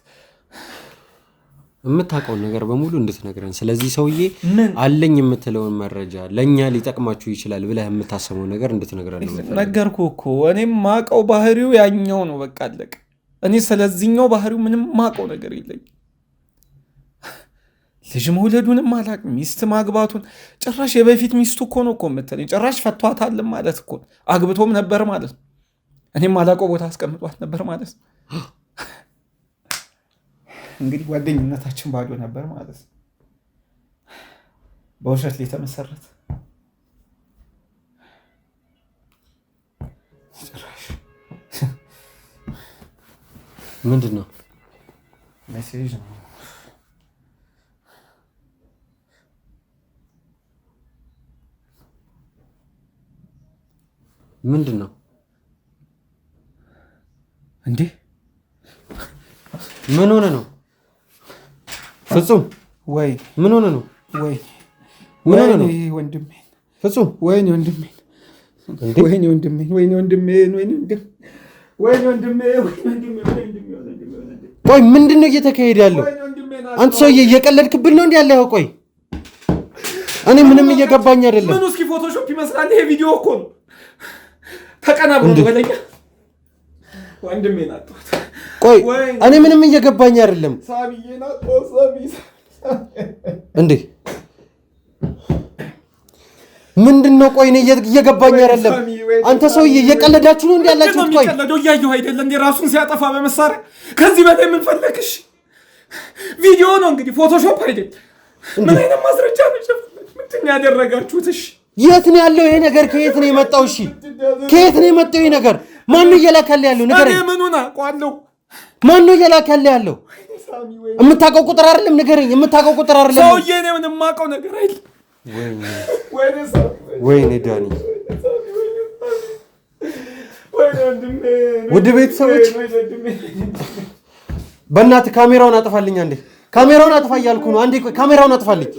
የምታውቀውን ነገር በሙሉ እንድትነግረን። ስለዚህ ሰውዬ አለኝ የምትለውን መረጃ ለእኛ ሊጠቅማችሁ ይችላል ብለህ የምታሰበው ነገር እንድትነግረን ነው። ነገርኩህ እኮ እኔም ማውቀው ባህሪው ያኛው ነው። በቃ አለቀ። እኔ ስለዚህኛው ባህሪው ምንም ማውቀው ነገር የለኝ። ልጅ መውለዱንም አላውቅም፣ ሚስት ማግባቱን ጭራሽ የበፊት ሚስቱ እኮ ነው እኮ የምትለኝ። ጭራሽ ፈቷታልም ማለት እኮ አግብቶም ነበር ማለት ነው። እኔም አላውቀው ቦታ አስቀምጧት ነበር ማለት ነው። እንግዲህ ጓደኝነታችን ባዶ ነበር ማለት ነው። በውሸት ላይ የተመሰረተ ምንድን ነው? ሜሴጅ ነው። ምንድን ነው እንዴ? ምን ሆነ ነው? ፍጹም ወይ ምን ሆነ ነው? ወይ ምን ሆነ ነው? ወንድሜ ፍጹም ወይኔ ወንድሜ ወይኔ ወንድሜ ወይኔ ወንድሜ ወይኔ ወንድሜ ቆይ ምንድን ነው እየተካሄደ ያለው? አንተ ሰውዬ እየቀለድክብን ነው እንዴ ያለው? ቆይ እኔ ምንም እየገባኝ አይደለም። ምን እስኪ ፎቶሾፕ ይመስላል ይሄ ቪዲዮ እኮ ነው። ተቀናብሮ ነው በለኛ ወንድሜ ናጥቶት። ቆይ እኔ ምንም እየገባኝ አይደለም። ሳቢዬ ናጥቶት ሳቢ እንዴ ምንድነው? ቆይ እኔ እየገባኝ አይደለም። አንተ ሰውዬ እየቀለዳችሁ ነው እንዴ ያላችሁት? ቆይ ነው እያየሁ አይደለም እንዴ ራሱን ሲያጠፋ በመሳሪያ። ከዚህ በላይ ምን ፈለግሽ? ቪዲዮ ነው እንግዲህ ፎቶሾፕ አይደል? ምን አይነት ማስረጃ ነው የፈለግሽ? ምንድን ነው ያደረጋችሁት? እሺ የት ነው ያለው ይሄ ነገር? ከየት ነው የመጣው? እሺ ከየት ነው የመጣው ይሄ ነገር? ማን ነው እየላከልህ ያለው? ንገረኝ። እኔ ምኑን አውቀዋለሁ? ማን ነው እየላከልህ ያለው? የምታውቀው ቁጥር አይደለም? ንገረኝ። የምታውቀው ቁጥር አይደለም? ሰውዬ እኔ ምንም የማውቀው ነገር አይደለም። ወይኔ ዳኒ፣ ውድ ቤተሰቦች በእናትህ ካሜራውን አጥፋልኝ። አንዴ ካሜራውን አጥፋ እያልኩ ነው። አንዴ ካሜራውን አጥፋልኝ።